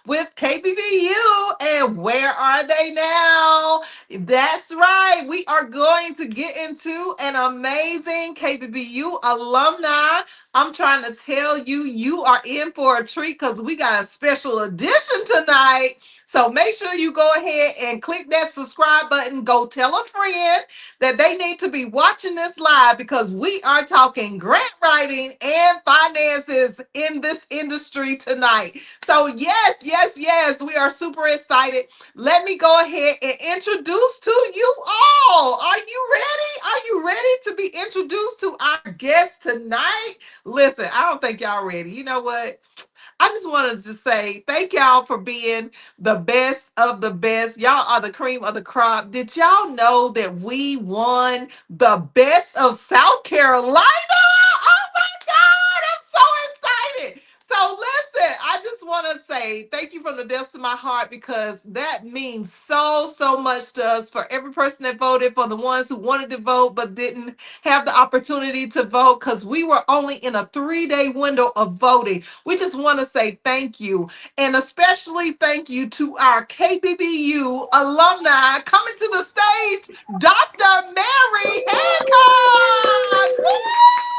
with KBBU. And where are they now? That's right. We are going to get into an amazing KBBU alumni. I'm trying to tell you, you are in for a treat because we got a special edition tonight. So make sure you go ahead and click that subscribe button. Go tell a friend that they need to be watching this live because we are talking grant writing and finances in this industry tonight. So yes, we are super excited. Let me go ahead and introduce to you all. Are you ready? Are you ready to be introduced to our guest tonight? Listen, I don't think y'all ready. You know what? I just wanted to say thank y'all for being the best of the best. Y'all are the cream of the crop. Did y'all know that we won the best of South Carolina? Oh my God, I'm so excited. So listen, I just want to say thank you from the depths of my heart because that means so much to us, for every person that voted, for the ones who wanted to vote but didn't have the opportunity to vote because we were only in a 3-day window of voting. We just want to say thank you. And especially thank you to our KBBU alumni coming to the stage, Dr. Mary Hancock.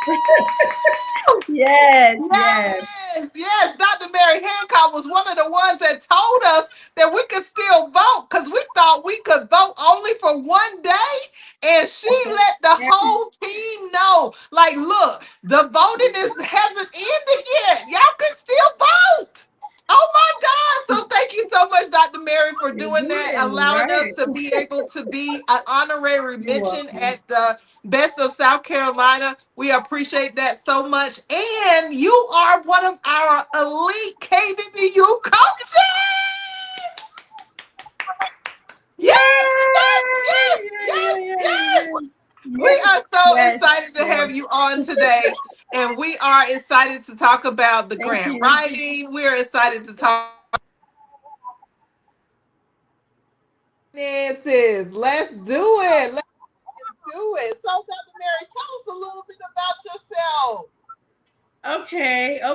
Woo! Yes, yes. Yes. Dr. Mary Hancock was one of the ones that told us that we could still vote because we thought we could vote only for one day. And she let the whole team know, like, look, the voting hasn't ended yet. Y'all can still vote. Oh my God. So thank you so much, Dr. Mary, for doing that, Again, allowing us right. to be able to be an honorary You're mention welcome. at the Best of South Carolina. We appreciate that so much. And you are one of our elite KBBU coaches. Yay! Yes, Yeah, yeah, yeah, yes. yeah. We Yes, are so yes, excited to yes. have you on today. And we are excited to talk about the Thank grant you. writing. We are excited to talk finances. Let's do it. Let's do it. So, Dr. Mary, tell us a little bit about yourself.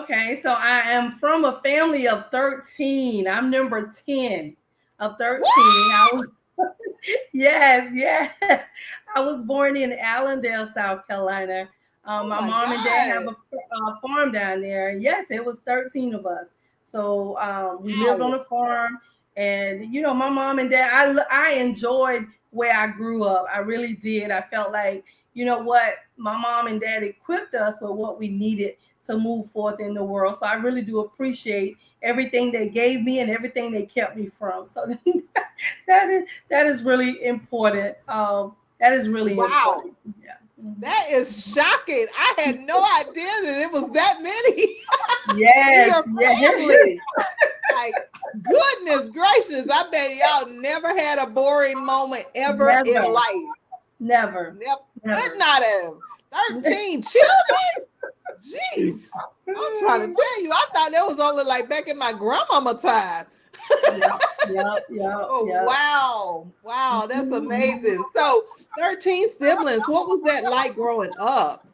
Okay. So I am from a family of 13. I'm number 10 of What? 13. I was yes. I was born in Allendale, South Carolina. Oh My my mom and dad have God. a farm down there. Yes, it was 13 of us. So we lived on Wow. a farm, and my mom and dad. I enjoyed where I grew up. I really did. I felt like what my mom and dad equipped us with what we needed to move forth in the world. So I really do appreciate everything they gave me and everything they kept me from. So that is really important. That is really Wow. important. Yeah. Mhm. That is shocking. I had no idea that it was that many in Yes, your yes. family. Like, goodness gracious. I bet y'all never had a boring moment ever in Never, life. never, Never could never. not have. 13 children? Jeez. I'm trying to tell you, I thought that was only like back in my grandmama time. Yep. Oh, wow. Wow, that's Mhm. amazing. So, 13 siblings. What was that like growing up?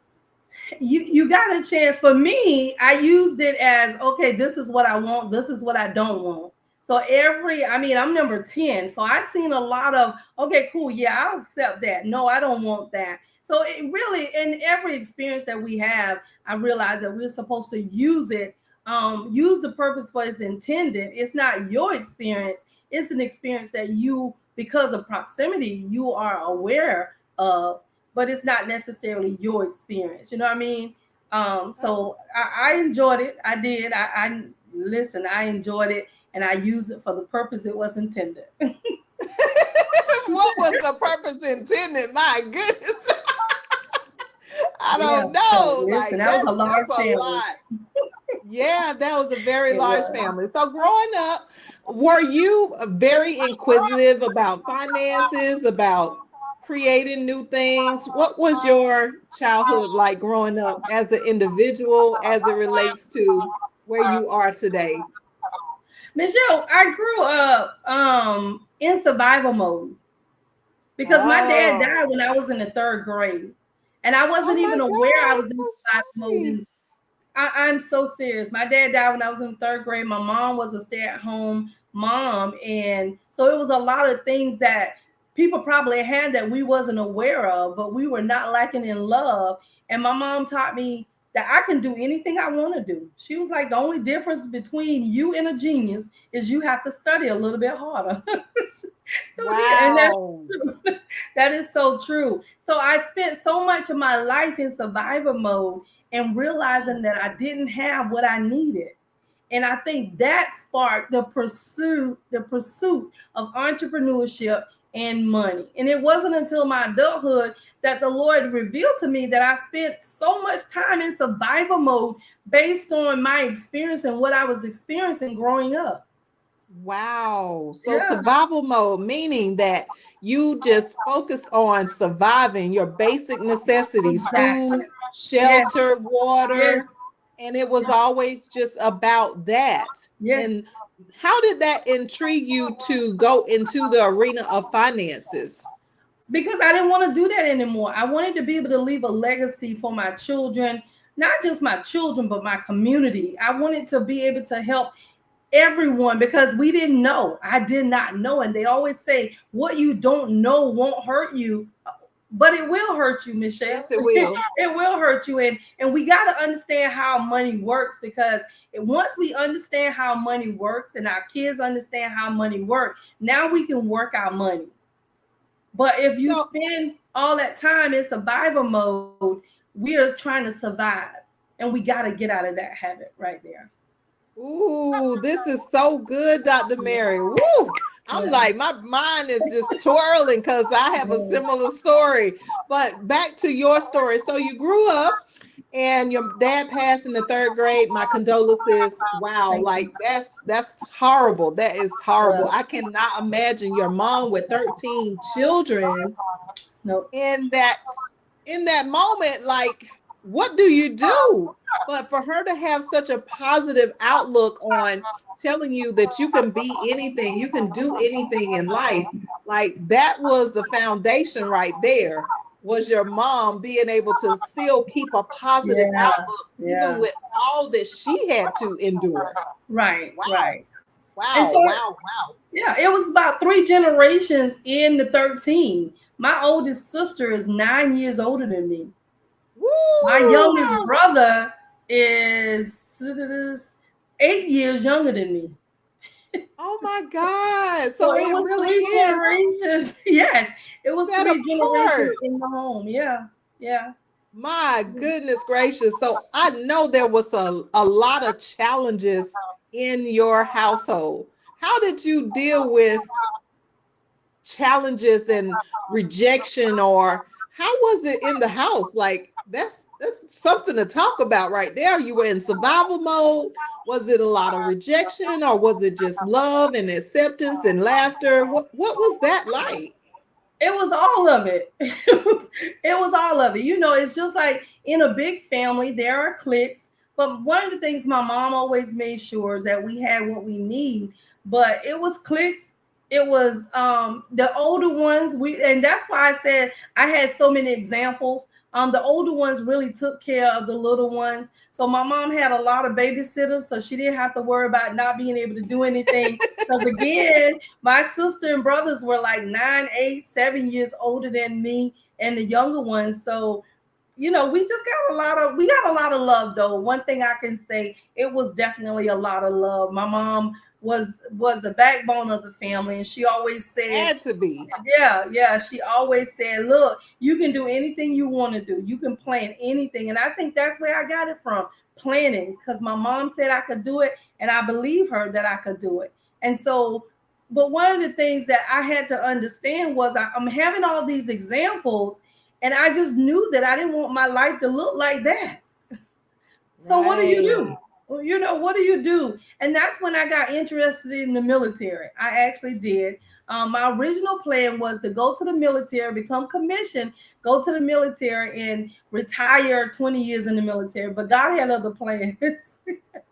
You got a chance. For me, I used it as, okay, this is what I want, this is what I don't want. So I'm number 10, so I've seen a lot of, okay, cool, yeah, I'll accept that, no, I don't want that. So it really, in every experience that we have, I realize that we're supposed to use it, use the purpose for its intended. It's not your experience, it's an experience that you, because of proximity, you are aware of, but it's not necessarily your experience. You know what I mean? So I enjoyed it. I did. I listen. I enjoyed it, and I used it for the purpose it was intended. What was the purpose intended? My goodness. I Yeah. don't So know. listen, Like that was a that's large a family. lot. Yeah, that was a very It large was. family. So growing up, were you very inquisitive about finances, about creating new things? What was your childhood like growing up as an individual as it relates to where you are today? Michelle, I grew up in survival mode because my dad Oh, died when I was in the third grade, and I oh wasn't my even aware I God, was I'm in so survival mode. sorry. I'm so serious. My dad died when I was in third grade. My mom was a stay-at-home mom, and so it was a lot of things that people probably had that we wasn't aware of, but we were not lacking in love. And my mom taught me that I can do anything I want to do. She was like, the only difference between you and a genius is you have to study a little bit harder. And that's Wow. true. That is so true. So I spent so much of my life in survivor mode and realizing that I didn't have what I needed. And I think that sparked the pursuit of entrepreneurship and money. And it wasn't until my adulthood that the Lord revealed to me that I spent so much time in survival mode based on my experience and what I was experiencing growing up. Wow. So Yeah, survival mode, meaning that you just focus on surviving your basic necessities, exactly. food, Yes, shelter, yes, water, and it was always just about that. yes. And how did that intrigue you to go into the arena of finances? Because I didn't want to do that anymore. I wanted to be able to leave a legacy for my children, not just my children, but my community. I wanted to be able to help everyone because we didn't know. I did not know. And they always say, what you don't know won't hurt you. But it will hurt you, Michelle. Yes, it will. It will hurt you. And we got to understand how money works because once we understand how money works and our kids understand how money works, now we can work our money. But if you So, spend all that time in survival mode, we are trying to survive. And we got to get out of that habit right there. ooh, this is so good, Dr. Mary. Woo! I'm Yeah. like, my mind is just twirling because I have a Yeah. similar story. But back to your story. So you grew up and your dad passed in the third grade. My condolences. Wow, Thank like you. that's horrible. That is horrible. Yeah. I cannot imagine your mom with 13 children Nope. in that moment, like, what do you do? But for her to have such a positive outlook on telling you that you can be anything, you can do anything in life, like that was the foundation right there. Was your mom being able to still keep a positive Yeah. outlook even Yeah. with all that she had to endure? Right. Wow, Right. And wow, so, wow, wow. yeah, it was about three generations in the 13. My oldest sister is 9 years older than me. My Woo! youngest brother is 8 years younger than me. Oh my God. So So it it was really three is generations. Yes, it was set three generations apart. in the home. Yeah, yeah. My goodness gracious. So I know there was a lot of challenges in your household. How did you deal with challenges and rejection, or how was it in the house? Like that's something to talk about right there. You were in survival mode. Was it a lot of rejection, or was it just love and acceptance and laughter? What was that like? It was all of it. It was all of it. It's just like in a big family, there are cliques. But one of the things my mom always made sure is that we had what we need. But it was cliques. It was the older ones. And that's why I said I had so many examples. The older ones really took care of the little ones. So my mom had a lot of babysitters, so she didn't have to worry about not being able to do anything. Because again, my sister and brothers were like 9, 8, 7 years older than me and the younger ones. So, we got a lot of love though. One thing I can say, it was definitely a lot of love. My mom was the backbone of the family, and she always said, Had to be. yeah, yeah. She always said, look, you can do anything you want to do. You can plan anything. And I think that's where I got it from, planning, because my mom said I could do it, and I believe her that I could do it. And so, but one of the things that I had to understand was I'm having all these examples, and I just knew that I didn't want my life to look like that. So what do you do? Right. Well, what do you do? And that's when I got interested in the military. I actually did. My original plan was to go to the military, become commissioned, go to the military, and retire 20 years in the military. But God had other plans.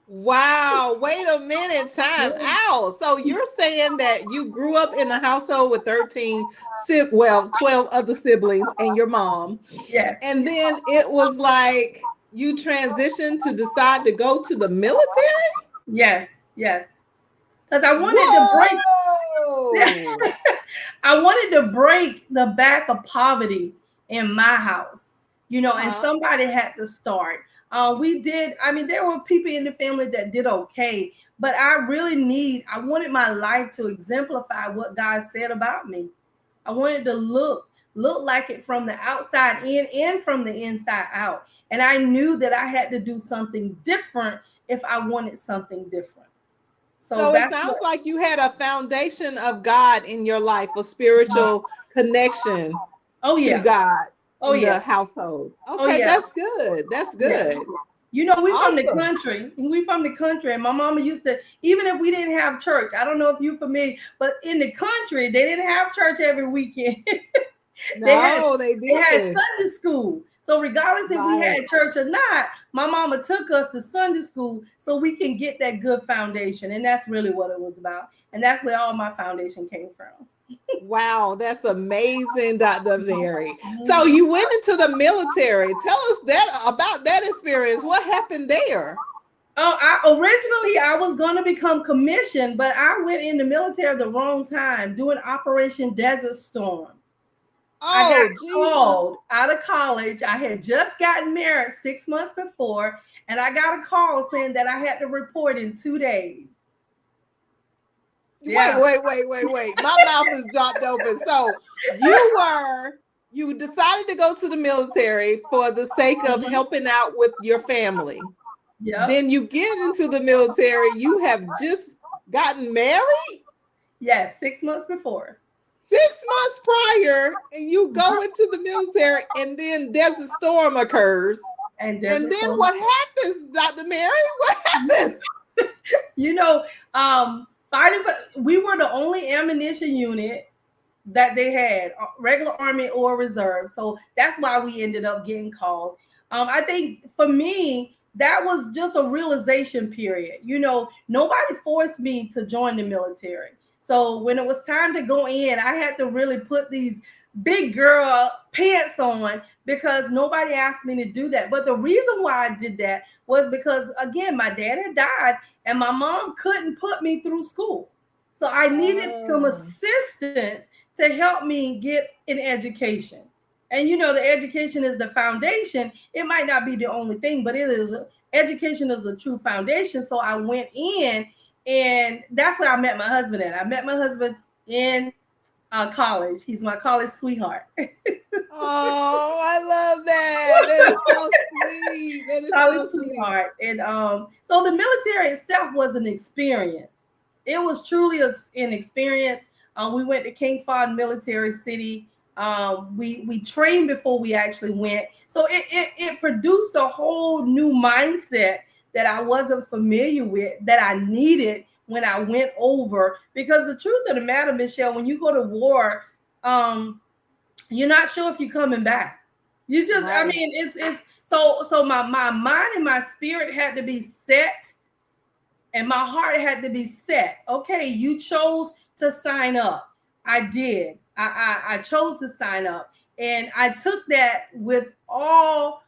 Wow, wait a minute, time out. So you're saying that you grew up in a household with 12 other siblings and your mom. Yes. And then it was like, You transitioned to decide to go to the military? Yes, yes. Because I wanted to break Whoa. I wanted to break the back of poverty in my house, and Uh-huh. somebody had to start. We did, I mean, there were people in the family that did okay, but I wanted my life to exemplify what God said about me. I wanted to look like it from the outside in and from the inside out. And I knew that I had to do something different if I wanted something different. So So it that's sounds what, like you had a foundation of God in your life, a spiritual connection oh to yeah, God oh in yeah, the household. oh Okay, yeah. that's good. That's Yeah. good. We from the Awesome. country. We from the country. And my mama used to, even if we didn't have church, I don't know if you familiar, but in the country, they didn't have church every weekend. they had No, they they had didn't. Sunday school. So regardless if we Right. had church or not, my mama took us to Sunday school so we can get that good foundation. And that's really what it was about. And that's where all my foundation came from. Wow, that's amazing, Dr. Mary. So Mhm. you went into the military. Tell us that about that experience. What happened there? Oh, I was going to become commissioned, but I went in the military at the wrong time doing Operation Desert Storm. I got Oh, Jesus. called out of college. I had just gotten married 6 months before, and I got a call saying that I had to report in 2 days. Wait, Yeah. wait, wait, wait, wait. My mouth is dropped open. So you were, you decided to go to the military for the sake of Mhm. helping out with your family. Yep. Then you get into the military. You have just gotten married Yes, 6 months before. 6 months prior, and you go into the military, and then Desert Storm occurs. And And Desert then Storm. what happens, Dr. Mary? What happens? You know, fighting for, we were the only ammunition unit that they had, regular army or reserve. So that's why we ended up getting called. I think for me, that was just a realization period. Nobody forced me to join the military. So when it was time to go in, I had to really put these big girl pants on because nobody asked me to do that. But the reason why I did that was because, again, my dad had died and my mom couldn't put me through school. So I needed some Oh, assistance to help me get an education. And the education is the foundation. It might not be the only thing, but education is a true foundation. So I went in, and that's where I met my husband at. I met my husband in college. He's my college sweetheart. oh, I love that. That is so sweet. That is College so sweet. sweetheart. And so the military itself was an experience. It was truly an experience. We went to King Fahd Military City. We trained before we actually went, so it produced a whole new mindset that I wasn't familiar with, that I needed when I went over. Because the truth of the matter, Michelle, when you go to war, um, you're not sure if you're coming back. You just, I Right. mean, it's so my mind and my spirit had to be set, and my heart had to be set. Okay, you chose to sign up. I did. I chose to sign up, and I took that with all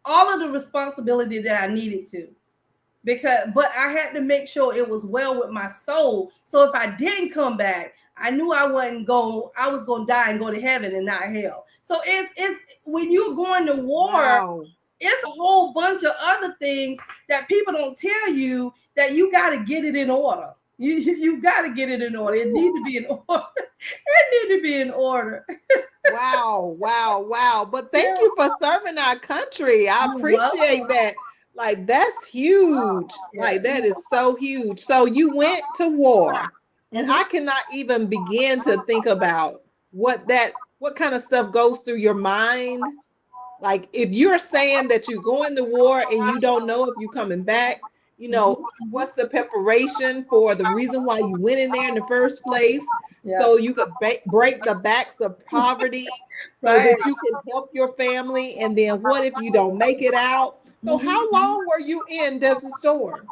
of the responsibility that I needed to, but I had to make sure it was well with my soul. So if I didn't come back, I knew I was going to die and go to heaven and not hell. So it's when you're going to war, Wow. it's a whole bunch of other things that people don't tell you, that you got to get it in order. You got to get it in order. It need to be in order. It need to be in order. Wow, wow, wow. But thank Yeah, you for serving our country. I you're welcome. appreciate that. Like, that's huge. Yeah. Like, that is so huge. So, you went to war, and Mm-hmm. I cannot even begin to think about what kind of stuff goes through your mind. Like, if you're saying that you're going to war and you don't know if you're coming back, Mm-hmm. what's the preparation for the reason why you went in there in the first place? Yeah. So you could break the backs of poverty so Right. that you can help your family. And then what if you don't make it out? So how Mm-hmm. long were you in Desert Storm?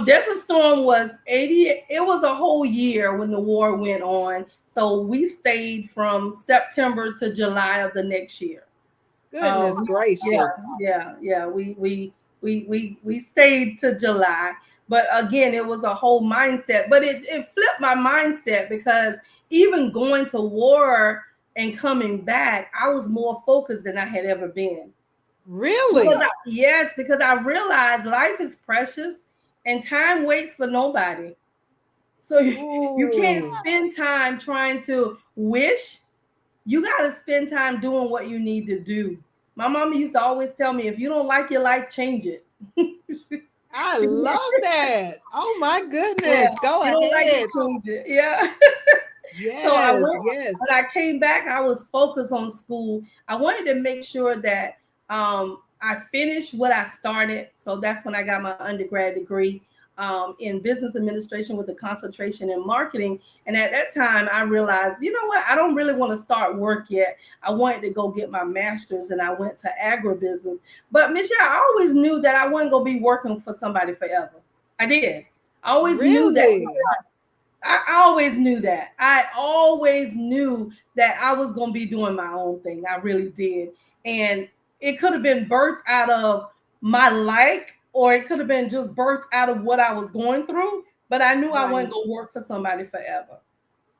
Desert Storm was 80. It was a whole year when the war went on. So we stayed from September to July of the next year. Goodness Yeah, gracious. yeah. We stayed to July, but again, it was a whole mindset. But it flipped my mindset because even going to war and coming back, I was more focused than I had ever been. Really? Yes, because I realized life is precious and time waits for nobody. So you can't Ooh. spend time trying to wish. You got to spend time doing what you need to do. My mama used to always tell me, if you don't like your life, change it. I She- love that. Oh my yeah, goodness. Go you don't like it, ahead. change it. Yeah. So I Yes, went, yes. when I came back, I was focused on school. I wanted to make sure that I finished what I started. So that's when I got my undergrad degree in business administration with a concentration in marketing. And at that time, I realized, you know what? I don't really want to start work yet. I wanted to go get my master's, and I went to agribusiness. But Michelle, I always knew that I wasn't going to be working for somebody forever. I did. I always knew that. Really? I always knew that. I always knew that I was going to be doing my own thing. I really did. And it could have been birthed out of my like, or it could have been just birthed out of what I was going through. But I knew I wasn't Right. going to work for somebody forever.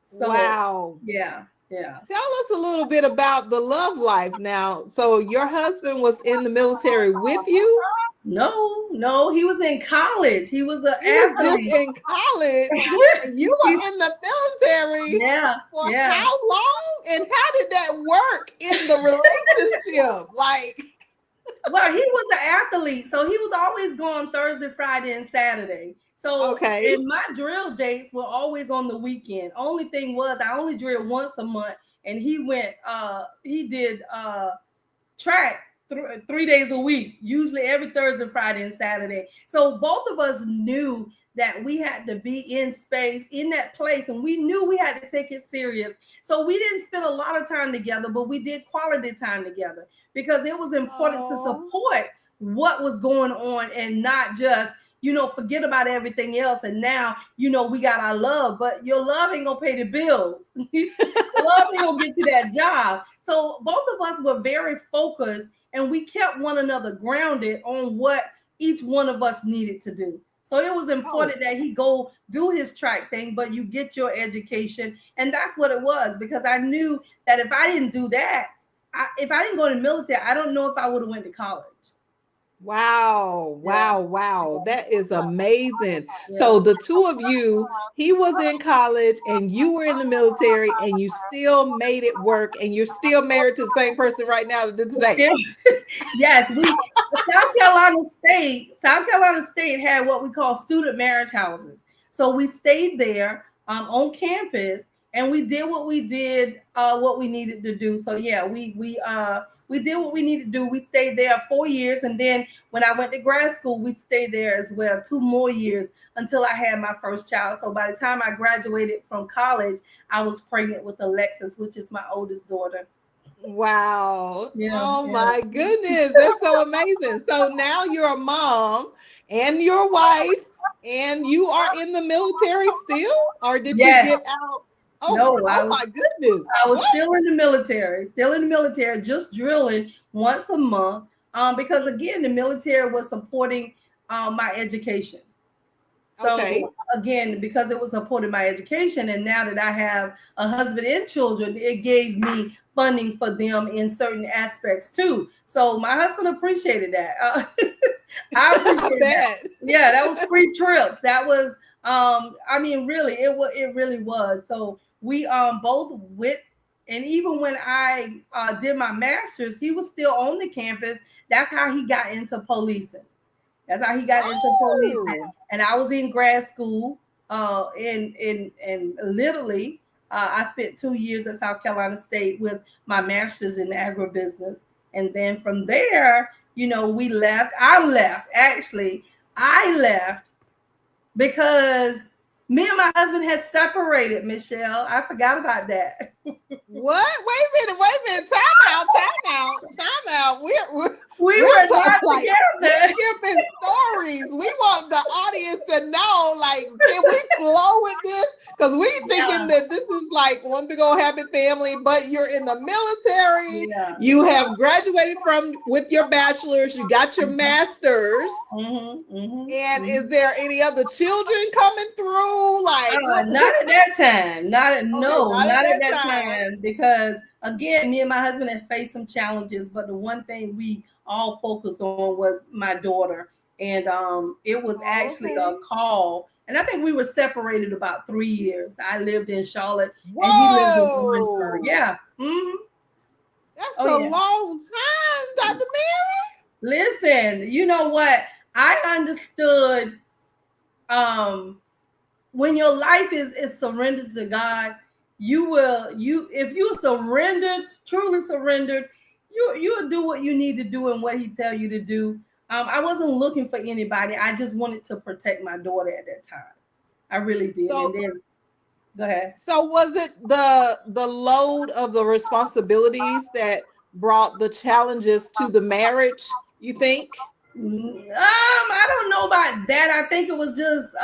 So, Wow. yeah, yeah. Tell us a little bit about the love life now. So your husband was in the military with you? No, no, he was in college. He was an He was just athlete. in college and you were in the military Yeah, for yeah. how long? And how did that work in the relationship? Like, Well, he was an athlete, so he was always gone Thursday, Friday, and Saturday. So, okay. and my drill dates were always on the weekend. Only thing was, I only drilled once a month, and he did track 3 days a week, usually every Thursday, Friday, and Saturday. So both of us knew that we had to be in space in that place, and we knew we had to take it serious. So we didn't spend a lot of time together, but we did quality time together because it was important to Oh, support what was going on and not just forget about everything else. And now, we got our love, but your love ain't gonna pay the bills. Love ain't gonna get you that job. So both of us were very focused, and we kept one another grounded on what each one of us needed to do. So it was oh, important that he go do his track thing, but you get your education. And that's what it was, because I knew that if I didn't do that, if I didn't go to the military, I don't know if I would have went to college. wow, Yeah, wow, wow. That is amazing. So yeah. the two of you, he was in college and you were in the military and you still made it work and you're still married to the same person right now to today. Still, yes, South Carolina State had what we call student marriage houses. So we stayed there on campus, and we did what we needed to do. So yeah, we did what we needed to do. We stayed there 4 years, and then when I went to grad school, we stayed there as well 2 more years until I had my first child. So by the time I graduated from college, I was pregnant with Alexis, which is my oldest daughter. Wow. Yeah, Oh yeah. my goodness. That's so amazing. So now you're a mom and your wife, and you are in the military still? Or did you Yes. get out? Oh, No, oh my goodness. I was What? still in the military, just drilling once a month. Because again, the military was supporting my education. Okay. So again, because it was supporting my education, and now that I have a husband and children, it gave me funding for them in certain aspects too. So my husband appreciated that. I I appreciate that. bet. Yeah, that was free trips. That was, I mean, really, it really was. So we both went. And even when I did my master's, he was still on the campus. That's how he got into policing. That's how he got into Oh, policing. And I was in grad school, and literally, I spent 2 years at South Carolina State with my master's in agribusiness. And then from there, we left. I left, actually. I left because me and my husband had separated, Michelle. I forgot about that. what? Wait a minute. Time out, time out, time out. We We're were talking not like we're together. skipping stories. We want the audience to know, like, can we flow with this? Because we thinking Yeah, that this is like one big old happy family, but you're in the military. yeah. You have graduated from with your bachelor's. You got your Mhm, master's. mhm, mhm, And is mhm. there any other children coming through? Like Not at that time. okay, not at Not at that that time. time. Because again, me and my husband had faced some challenges, but the one thing we all focused on was my daughter. And it was Oh, actually a okay. call. And I think we were separated about 3 years. I lived in Charlotte and he lived in Orangeburg. Whoa. Yeah. Hmm. That's Oh a yeah. long time, Dr. Mary. Listen, you know what? I understood um when your life is surrendered to God, you will you if you surrendered, truly surrendered, you'll do what you need to do and what He tell you to do. I wasn't looking for anybody. I just wanted to protect my daughter at that time. I really did. And So then go ahead. so was it the load of the responsibilities that brought the challenges to the marriage, you think? I don't know about that. I think it was just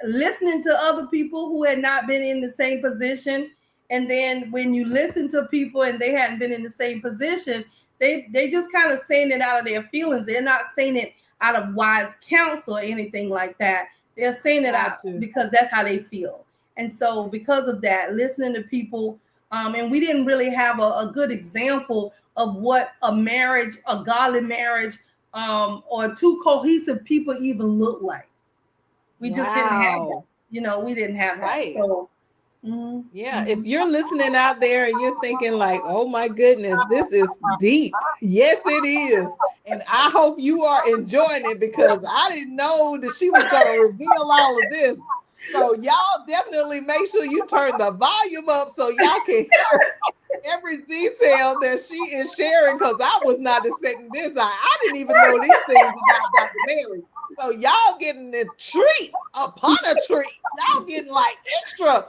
listening to other people who had not been in the same position, and then when you listen to people and they hadn't been in the same position, they just kind of saying it out of their feelings. They're not saying it out of wise counsel or anything like that. They're saying it out Got you. because that's how they feel. And so because of that, listening to people, and we didn't really have a good example of what a marriage, a godly marriage, or two cohesive people even look like. We just didn't have that. Wow. We didn't have that. Right. So, mhm, Yeah, if mhm. you're listening out there and you're thinking like, "Oh my goodness, this is deep." Yes, it is. And I hope you are enjoying it because I didn't know that she was going to reveal all of this. So y'all definitely make sure you turn the volume up so y'all can hear every detail that she is sharing because I was not expecting this. I didn't even know these things about Dr. Mary. So y'all getting a treat upon a treat. Y'all getting like extra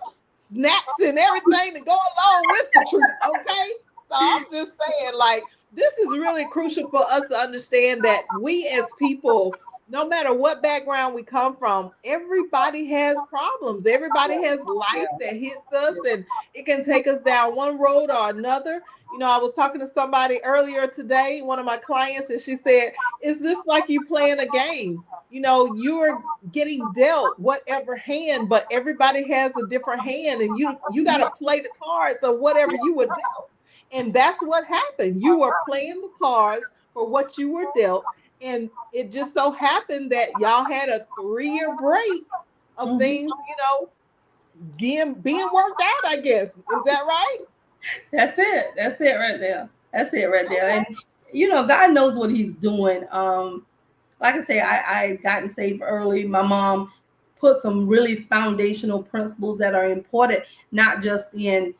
snacks and everything to go along with the treat. Okay. So I'm just saying, like, this is really crucial for us to understand that we as people, no matter what background we come from, everybody has problems. Everybody has life that hits us and it can take us down one road or another. You know, I was talking to somebody earlier today, one of my clients, and she said, "Is this like you playing a game? You know, you're getting dealt whatever hand, but everybody has a different hand, and you got to play the cards of whatever you were dealt." And that's what happened. You were playing the cards for what you were dealt, and it just so happened that y'all had a 3 year break of Mhm. things, being worked out, I guess. Is that right? That's it. That's it right there. That's it right there. And Okay. God knows what He's doing. Like I say, I gotten saved early. My mom put some really foundational principles that are important, not just in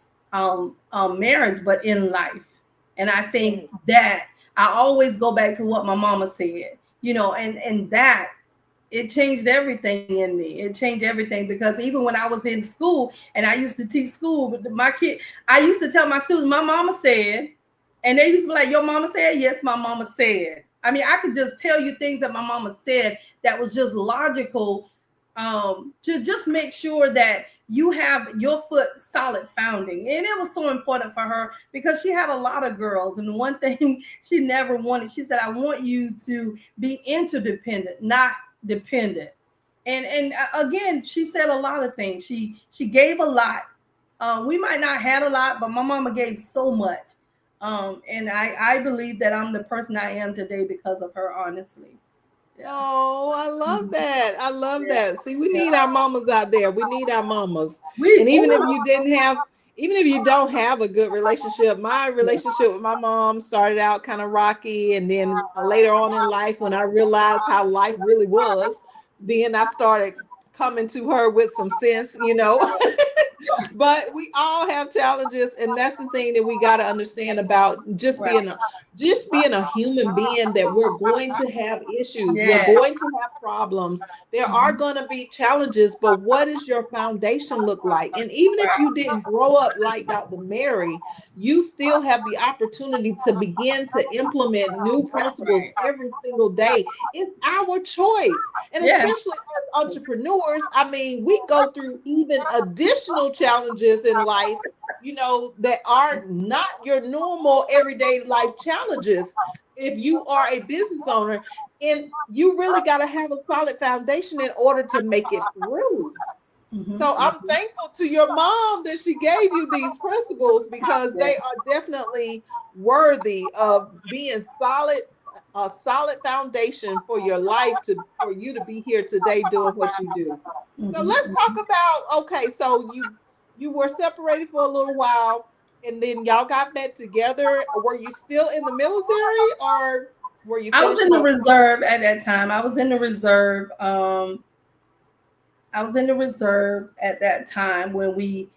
marriage, but in life. And I think Yes. that I always go back to what my mama said, and that it changed everything in me. It changed everything because even when I was in school and I used to teach school, but my kid, I used to tell my students, my mama said, and they used to be like, your mama said, yes, my mama said. I mean, I could just tell you things that my mama said that was just logical, to just make sure that you have your foot solid founding. And it was so important for her because she had a lot of girls. And one thing she never wanted, she said, I want you to be interdependent, not dependent. And again, she said a lot of things. She gave a lot. We might not had a lot, but my mama gave so much. And I believe that I'm the person I am today because of her, honestly. Yeah. Oh, I love Mhm. that. I love Yeah. that. See, we Yeah. need our mamas out there. We need our mamas. And We even if you don't have a good relationship, my yeah. relationship with my mom started out kind of rocky. And then later on in life, when I realized how life really was, then I started coming to her with some sense. But we all have challenges, and that's the thing that we got to understand about Right. just being a human being, that we're going to have issues, we're Yeah. going to have problems, there are Mhm. going to be challenges, but what does your foundation look like? And even if you didn't grow up like Dr. Mary, you still have the opportunity to begin to implement new principles Right. every single day. It's our choice. And Yeah. especially as entrepreneurs, I mean, we go through even additional challenges in life, that are not your normal everyday life challenges if you are a business owner. And you really got to have a solid foundation in order to make it through. Mhm. So I'm Mhm. thankful to your mom that she gave you these principles, because Yeah. they are definitely worthy of being solid, a solid foundation for your life, to for you to be here today doing what you do. So Mhm. let's talk about, okay, so you were separated for a little while, and then y'all got back together. Were you still in the military, or were you I was in finishing the up? reserve at that time. I was in the reserve. I was in the reserve at that time when we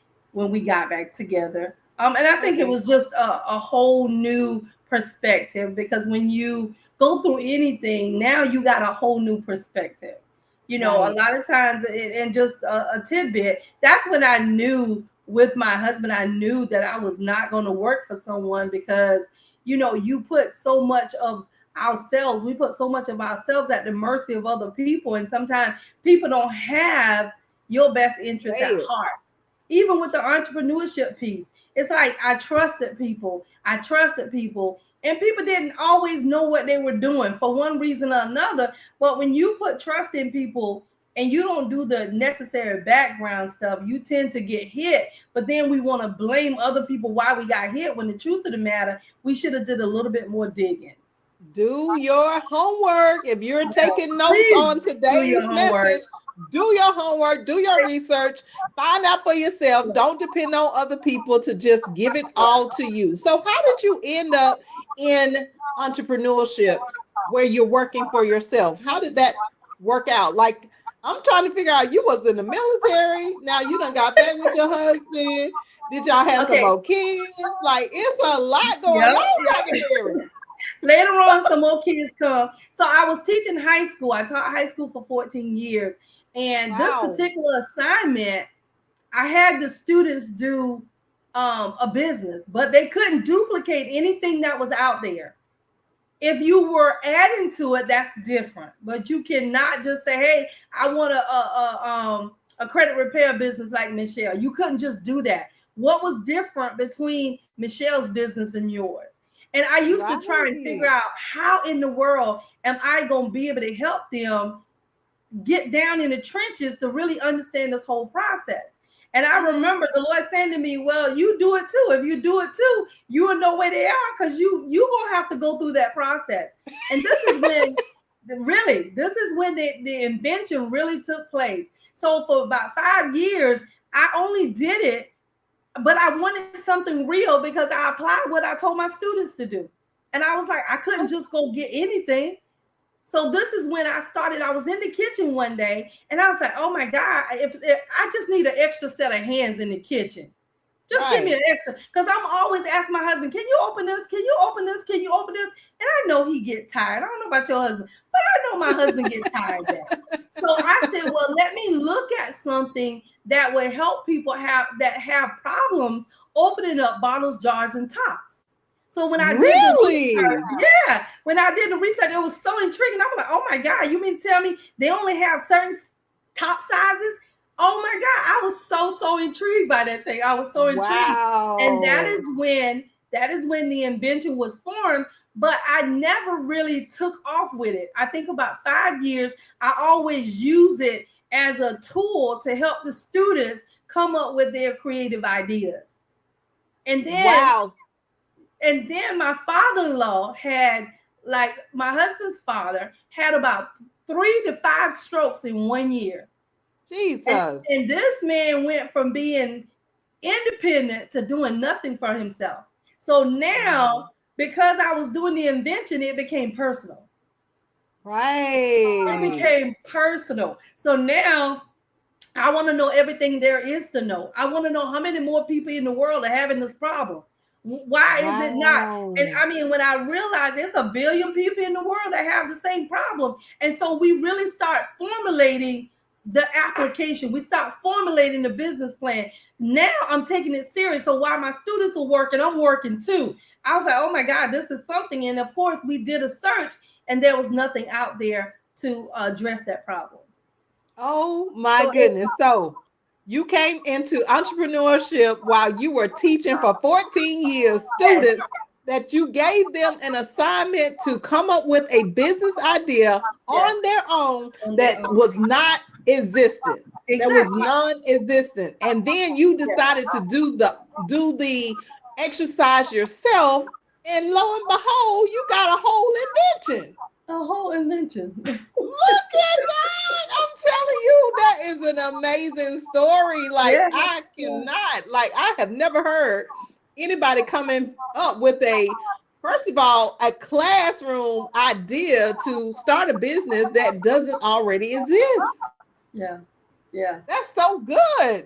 got back together. And I think it Okay. was just a whole new perspective, because when you go through anything, now you got a whole new perspective. A Right. lot of times, and just a tidbit, that's when I knew with my husband, I knew that I was not going to work for someone, because, you put so much of ourselves, we put so much of ourselves at the mercy of other people. And sometimes people don't have your best interest Say at it. heart. Even with the entrepreneurship piece, it's like I trusted people, and people didn't always know what they were doing for one reason or another. But when you put trust in people and you don't do the necessary background stuff, you tend to get hit. But then we want to blame other people why we got hit, when the truth of the matter, we should have did a little bit more digging. Do your homework. If you're taking notes Please on do your today's homework. message, do your homework, do your research, find out for yourself. Don't depend on other people to just give it all to you. So, how did you end up in entrepreneurship where you're working for yourself? How did that work out? Like, I'm trying to figure out, you was in the military. Now you done got back with your husband. Did y'all have some Okay. more kids? Like, it's a lot going Yep. on, Dr. Mary. Later on, some more kids come. So I was teaching high school. I taught high school for 14 years. And this Wow. particular assignment, I had the students do a business, but they couldn't duplicate anything that was out there. If you were adding to it, that's different. But you cannot just say, "Hey, I want a credit repair business like Michelle." You couldn't just do that. What was different between Michelle's business and yours? And I used to try and figure Right. out, how in the world am I going to be able to help them get down in the trenches to really understand this whole process. And I Mhm. remember the Lord saying to me, "Well, you do it too. If you do it too, you will know where they are, because you gonna have to go through that process." And this is when the invention really took place. So for about 5 years, I only did it, but I wanted something real, because I applied what I told my students to do. And I was like, I couldn't just go get anything. So this is when I started. I was in the kitchen one day, and I was like, "Oh my God, if I just need an extra set of hands in the kitchen, just give me Right. an extra." Because I'm always asking my husband, "Can you open this? Can you open this? Can you open this?" And I know he get tired. I don't know about your husband, but I know my husband gets tired of that. So I said, "Well, let me look at something that will help people that have problems opening up bottles, jars, and tops." So when I did the research, Really? yeah, when I did the research, it was so intriguing. I was like, "Oh my God, you mean to tell me they only have certain top sizes?" Oh my God, I was so intrigued by that thing. I was so intrigued. And Wow. that is when the invention was formed, but I never really took off with it. I think about 5 years, I always use it as a tool to help the students come up with their creative ideas. And then Wow. my father-in-law had, like, my husband's father had about 3 to 5 strokes in one year. and Jesus. and this man went from being independent to doing nothing for himself. So Wow. now, because I was doing the invention, it became personal. It Right. became personal. So now I want to know everything there is to know. I want to know how many more people in the world are having this problem. Why is it not? And Wow. I mean, when I realized there's a billion people in the world that have the same problem, and so we really start formulating the application. We start formulating the business plan. Now I'm taking it serious. So while my students are working, I'm working too. I was like, oh my God, this is something. And of course, we did a search, and there was nothing out there to address that problem. Oh my So it, goodness. So you came into entrepreneurship while you were teaching for 14 years yes, students that you gave them an assignment to come up with a business idea yes, on their own on their that own. was not existent. That was Exactly. non-existent. And then you Yes. decided to do the exercise yourself, and lo and behold, you got a whole invention. A whole invention. Look at that. I'm telling you, that is an amazing story. Like, Yeah. I Yeah. cannot, like, I have never heard anybody coming up with first of all, a classroom idea to start a business that doesn't already exist. Yeah. Yeah. That's so good.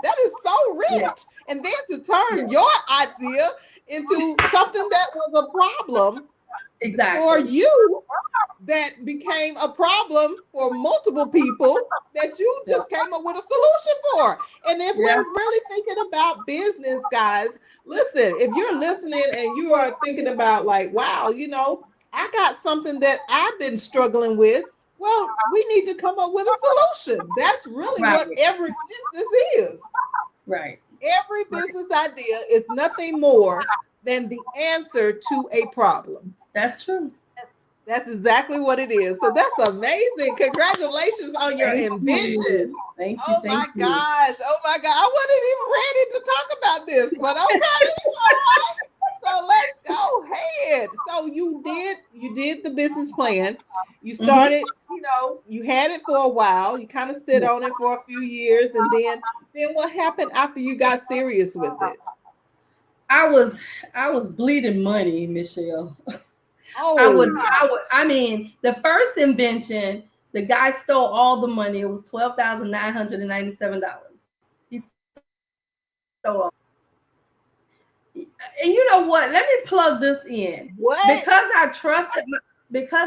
That is so Yeah. rich. And then to Yeah. turn your idea into something that was a problem for Exactly. you, that became a problem for multiple people that you Yeah. just came up with a solution for. And if Yeah. we're really thinking about business, guys, listen, if you're listening and you are thinking about, like, wow, I got something that I've been struggling with, well, we need to come up with a solution. That's really what Right. every business is. Right. Every Right. business idea is nothing more than the answer to a problem. That's true. That's exactly what it is. So that's amazing. Congratulations on your Thank you. invention. Thank you. Oh my Thank you. gosh. Oh my God. I wasn't even ready to talk about this, but okay. All right. So let's go ahead. So you did the business plan. You Hmm. started, you had it for a while. You kind of sit Yes. on it for a few years, and then what happened after you got serious with it? I was I was bleeding money, Michelle. Oh, I mean, the first invention, the guy stole all the money. It was $12,997. He stole. And you know what? Let me plug this in. what? Because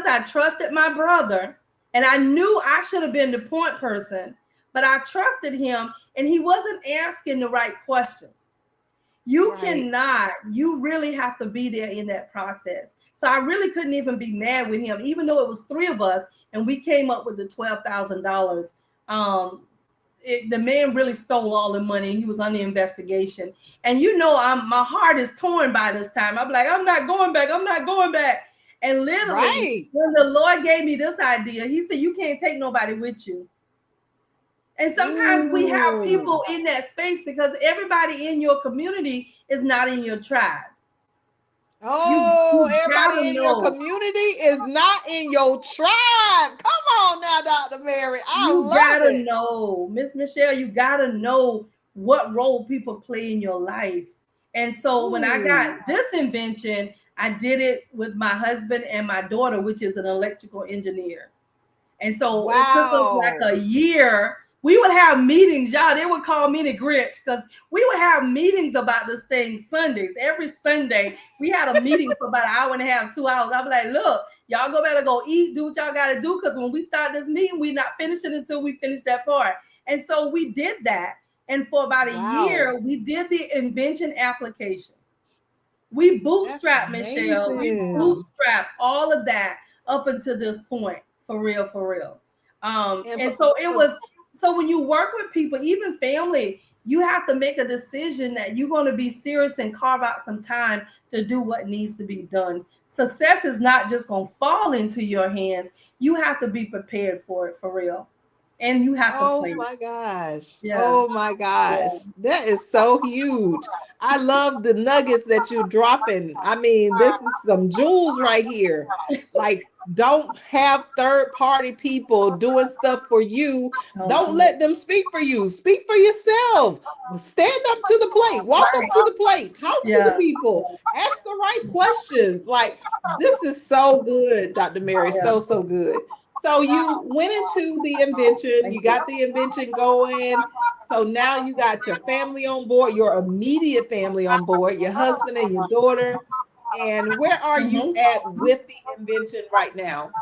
I trusted my brother, and I knew I should have been the point person, but I trusted him, and he wasn't asking the right questions. Right. You really have to be there in that process. So I really couldn't even be mad with him, even though it was three of us and we came up with the $12,000. Um, the man really stole all the money. He was under investigation. And my heart is torn by this time. I'm like, I'm not going back. I'm not going back. And literally, Right. when the Lord gave me this idea, he said, you can't take nobody with you. And sometimes we have Ooh. people in that space because everybody in your community is not in your tribe. Oh, You gotta everybody in your know. community is not in your tribe. Come on now, Dr. Mary. I You love gotta it. know, Miss Michelle, you gotta know what role people play in your life. And so when I got Ooh. this invention, I did it with my husband and my daughter, which is an electrical engineer. And so it took us like Wow. a year. We would have meetings, y'all. They would call me the Grinch because we would have meetings about this thing Sundays. Every Sunday, we had a meeting for about an hour and a half, 2 hours. I'd be like, look, y'all better go eat, do what y'all got to do because when we start this meeting, we're not finishing until we finish that part. And so we did that. And for about a Wow. year, we did the invention application. We That's bootstrap, Michelle. We amazing. bootstrap all of that up until this point, for real, for real. And And so it but was. So when you work with people, even family, you have to make a decision that you're going to be serious and carve out some time to do what needs to be done. Success is not just going to fall into your hands. You have to be prepared for it, for real, and you have to oh plan. my gosh. Yeah, Oh my gosh. yeah. That is so huge. I love the nuggets that you're dropping. I mean, this is some jewels right here. Like, don't have third party people doing stuff for you. Don't Don't do it. let them speak for you. Speak for yourself. Stand up to the plate. Walk up to Right. the plate. Talk to the Yeah, people. Ask the right questions. Like, this is so good, Dr. Mary. yeah. So, so good. So you went into the invention, you Thank you. got the invention going. So now you got your family on board, your immediate family on board, your husband and your daughter. And where are you Mhm. at with the invention right now?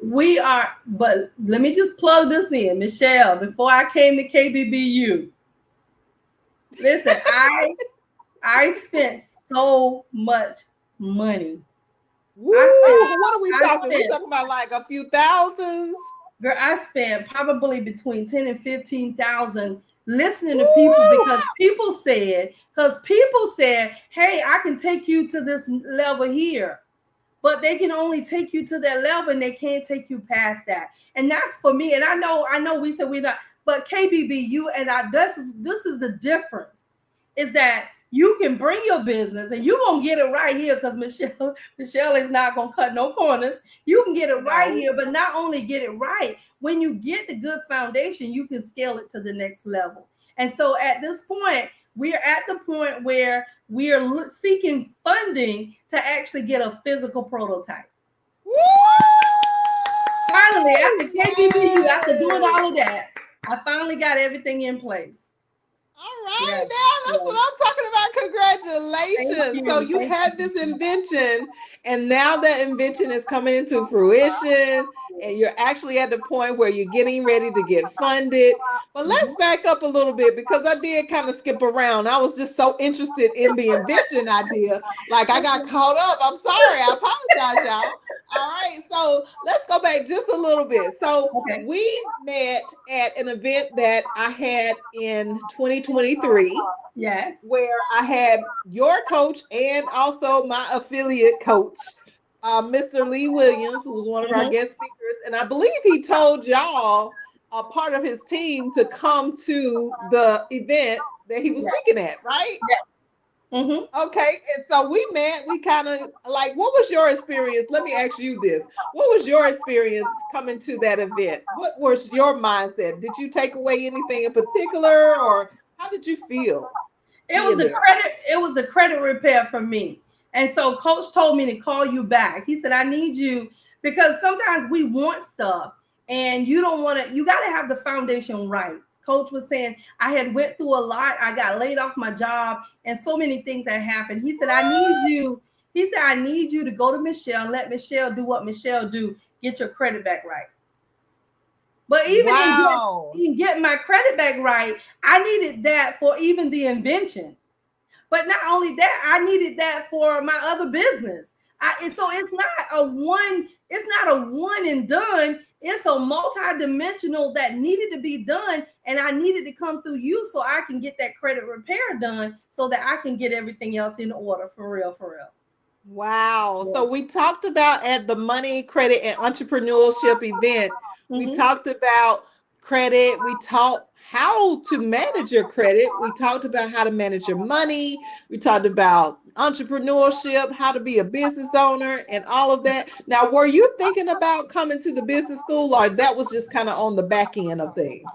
We are, but let me just plug this in, Michelle. Before I came to KBBU, listen, I spent so much money. I spent Woo! What are we I talking? We spent talking about like a few thousands? girl, I spent probably between 10 and 15,000 listening to people Woo! because people said, hey, I can take you to this level here. But they can only take you to that level and they can't take you past that. And that's for me. And I know we said we're not, but KBBU and this is the difference is that you can bring your business and you're gonna get it right here because Michelle is not gonna cut no corners. You can get it right No. here, but not only get it right, when you get the good foundation, you can scale it to the next level. And so at this point, we're at the point where we are seeking funding to actually get a physical prototype. Woo! Finally, after KBBU, after doing Yes. all of that, I finally got everything in place. All right, Yes, now that's yes. what I'm talking about. Thank Congratulations. So you. you Thank had this you. invention, and now that invention is coming into fruition, and you're actually at the point where you're getting ready to get funded. But let's Mhm. back up a little bit because I did kind of skip around. I was just so interested in the invention idea. Like I got caught up. I'm sorry. I apologize, y'all. All right. So let's go back just a little bit. So Okay. we met at an event that I had in 2023 Yes. where I had your coach and also my affiliate coach, Mr. Lee Williams, who was one of our Mhm. guest speakers. And I believe he told y'all, a part of his team, to come to the event that he was Yeah. speaking at, right? Yeah. Mhm. Okay, and so we met, we kind of like, what was your experience? Let me ask you this. What was your experience coming to that event? What was your mindset? Did you take away anything in particular, or how did you feel It was being the there? credit. It was the credit repair for me. And so, Coach told me to call you back. He said, "I need you because sometimes we want stuff, and you don't want to. You got to have the foundation right." Coach was saying, "I had went through a lot. I got laid off my job, and so many things had happened." He said, "I need you." He said, "I need you to go to Michelle and let Michelle do what Michelle do. Get your credit back right." But even Wow. in getting my credit back right, I needed that for even the invention. But not only that, I needed that for my other business. And so it's not a one and done. It's a multi-dimensional that needed to be done. And I needed to come through you so I can get that credit repair done so that I can get everything else in order for real, for real. Wow. So Yeah. we talked about at the Money, Credit, and Entrepreneurship event, we Mm-hmm. talked about credit. We taught how to manage your credit. We talked about how to manage your money. We talked about entrepreneurship, how to be a business owner, and all of that. Now, were you thinking about coming to the business school, or that was just kind of on the back end of things?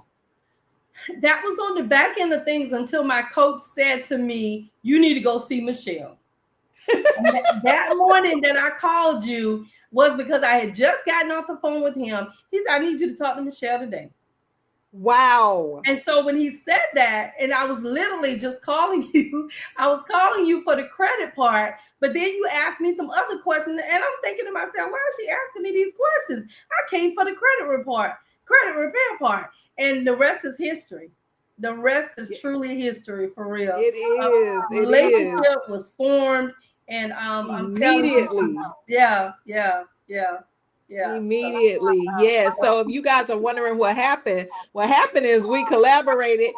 That was on the back end of things until my coach said to me, "You need to go see Michelle." And that morning that I called you was because I had just gotten off the phone with him. He said, "I need you to talk to Michelle today." Wow. And so when he said that, and I was literally just calling you, I was calling you for the credit part, but then you asked me some other questions, and I'm thinking to myself, why is she asking me these questions? I came for the credit repair part, and the rest is history. The rest is It truly history for real. is. It is. Relationship was formed, and I'm telling you, Immediately. yeah, yeah, yeah, yeah. So Immediately, yes. So if you guys are wondering what happened is we collaborated.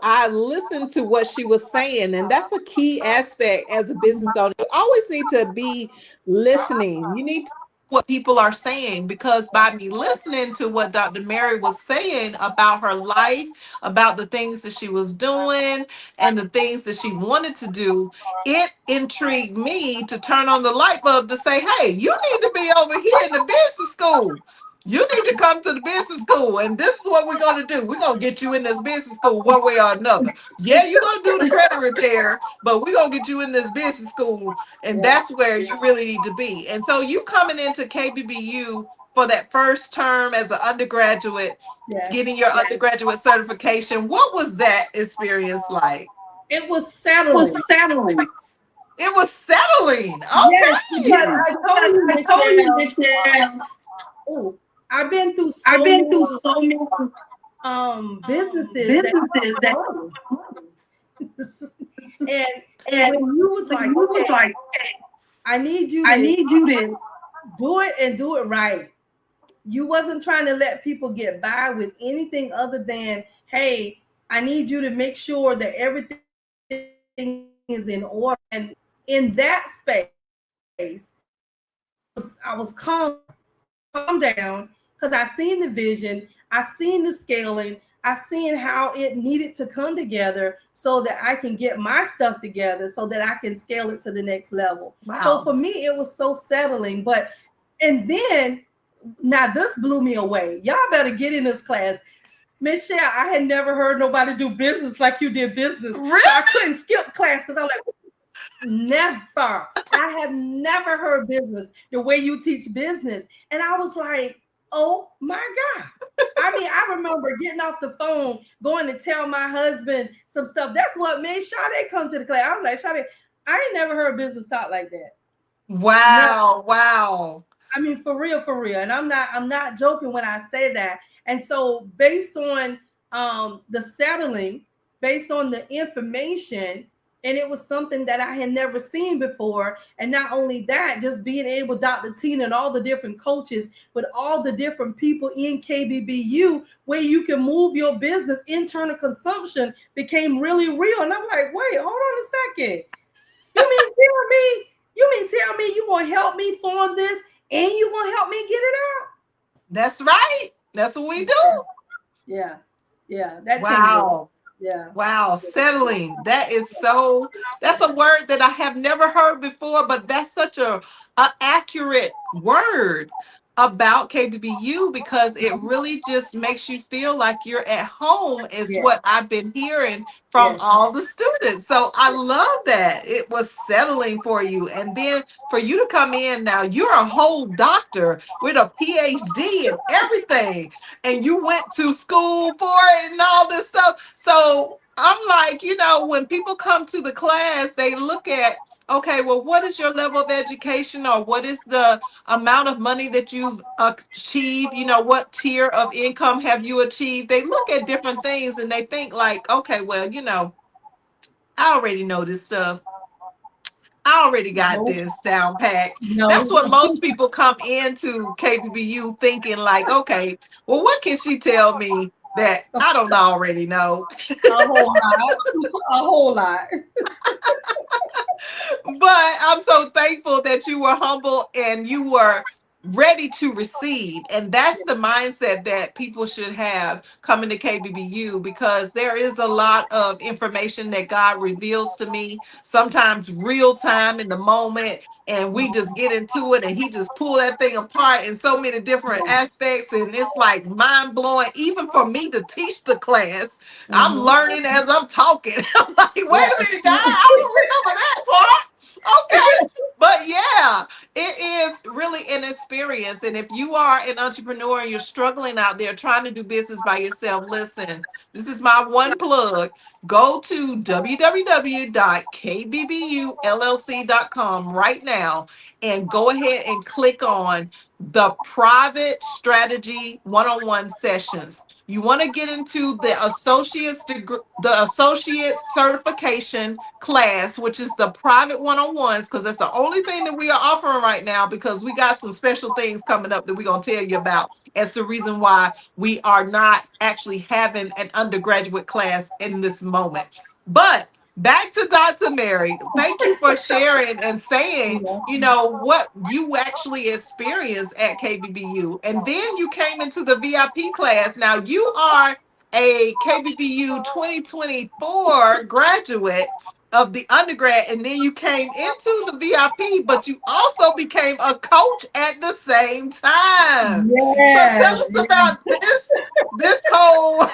I listened to what she was saying, and that's a key aspect as a business owner. You always need to be listening. You need to know what people are saying, because by me listening to what Dr. Mary was saying about her life, about the things that she was doing, and the things that she wanted to do, it intrigued me to turn on the light bulb to say, hey, you need to be over here in the business school. You need to come to the business school, and this is what we're going to do. We're going to get you in this business school one way or another. Yeah, you're going to do the credit repair, but we're going to get you in this business school, and yeah. that's where you really need to be. And so you coming into KBBU for that first term as an undergraduate, Yes. getting your undergraduate certification. What was that experience like? It was Was settling. settling. It was settling. Yes, because Okay. I told you, I told you, Michelle. Michelle, Oh, I've been through I've so been many through so many businesses that businesses that, and and when you was when like, you was okay, like, I need you I to need you to, do it and do it right. You wasn't trying to let people get by with anything other than, hey, I need you to make sure that everything is in order. And in that space, I was calm down. Calm down because I seen the vision, I seen the scaling, I seen how it needed to come together so that I can get my stuff together so that I can scale it to the next level. So wow. for me, it was so settling. But and then now this blew me away. Y'all better get in this class. Michelle, I had never heard nobody do business like you did business. Really? So I couldn't skip class because I'm like, never. I have never heard business the way you teach business. And I was like, oh my God. I mean, I remember getting off the phone, going to tell my husband some stuff. That's what made Sade come to the class. I was like, Sade, I ain't never heard business talk like that. Never. Wow. Wow. I mean, for real, for real. And I'm not joking when I say that. And so based on the settling, based on the information, and it was something that I had never seen before. And not only that, just being able, Dr. Tina and all the different coaches, but all the different people in KBBU, where you can move your business, internal consumption became really real. And I'm like, wait, hold on a second. You mean tell me you gonna help me form this and you gonna help me get it out? That's right. That's what we do. Yeah, yeah, that changed it. Wow. Yeah, Wow, settling. That is so, that's a word that I have never heard before, but that's such a accurate word about KBBU because it really just makes you feel like you're at home is yeah, what I've been hearing from yeah. all the students. So I love that. It was settling for you. And then for you to come in now, you're a whole doctor with a PhD and everything and you went to school for it and all this stuff. So I'm like, when people come to the class, they look at, okay, well, what is your level of education or what is the amount of money that you've achieved? What tier of income have you achieved? They look at different things and they think like, okay, well, I already know this stuff. I already got No, this down packed. That's no, what most people come into KBBU thinking like, okay, well, what can she tell me that I don't already know? a whole lot, a whole lot. But I'm so thankful that you were humble and you were ready to receive. And that's the mindset that people should have coming to KBBU because there is a lot of information that God reveals to me, sometimes real time in the moment. And we just get into it and he just pull that thing apart in so many different aspects. And it's like mind blowing, even for me to teach the class. I'm Mhm. learning as I'm talking. I'm like, wait Yeah. a minute, guy, I don't remember that part. Okay. But yeah, it is really an experience. And if you are an entrepreneur and you're struggling out there trying to do business by yourself, listen, this is my one plug. Go to www.kbbulllc.com right now and go ahead and click on the private strategy one-on-one sessions. You want to get into the associate's degree, the associate certification class, which is the private one-on-ones, because that's the only thing that we are offering right now because we got some special things coming up that we're going to tell you about. That's the reason why we are not actually having an undergraduate class in this moment. But back to Dr. Mary. Thank you for sharing and saying, what you actually experienced at KBBU. And then you came into the VIP class. Now you are a KBBU 2024 graduate of the undergrad, and then you came into the VIP, but you also became a coach at the same time. So tell Yes. us about this whole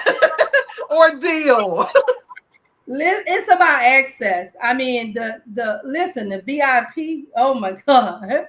ordeal. It's about access. I mean, the VIP. Oh my God,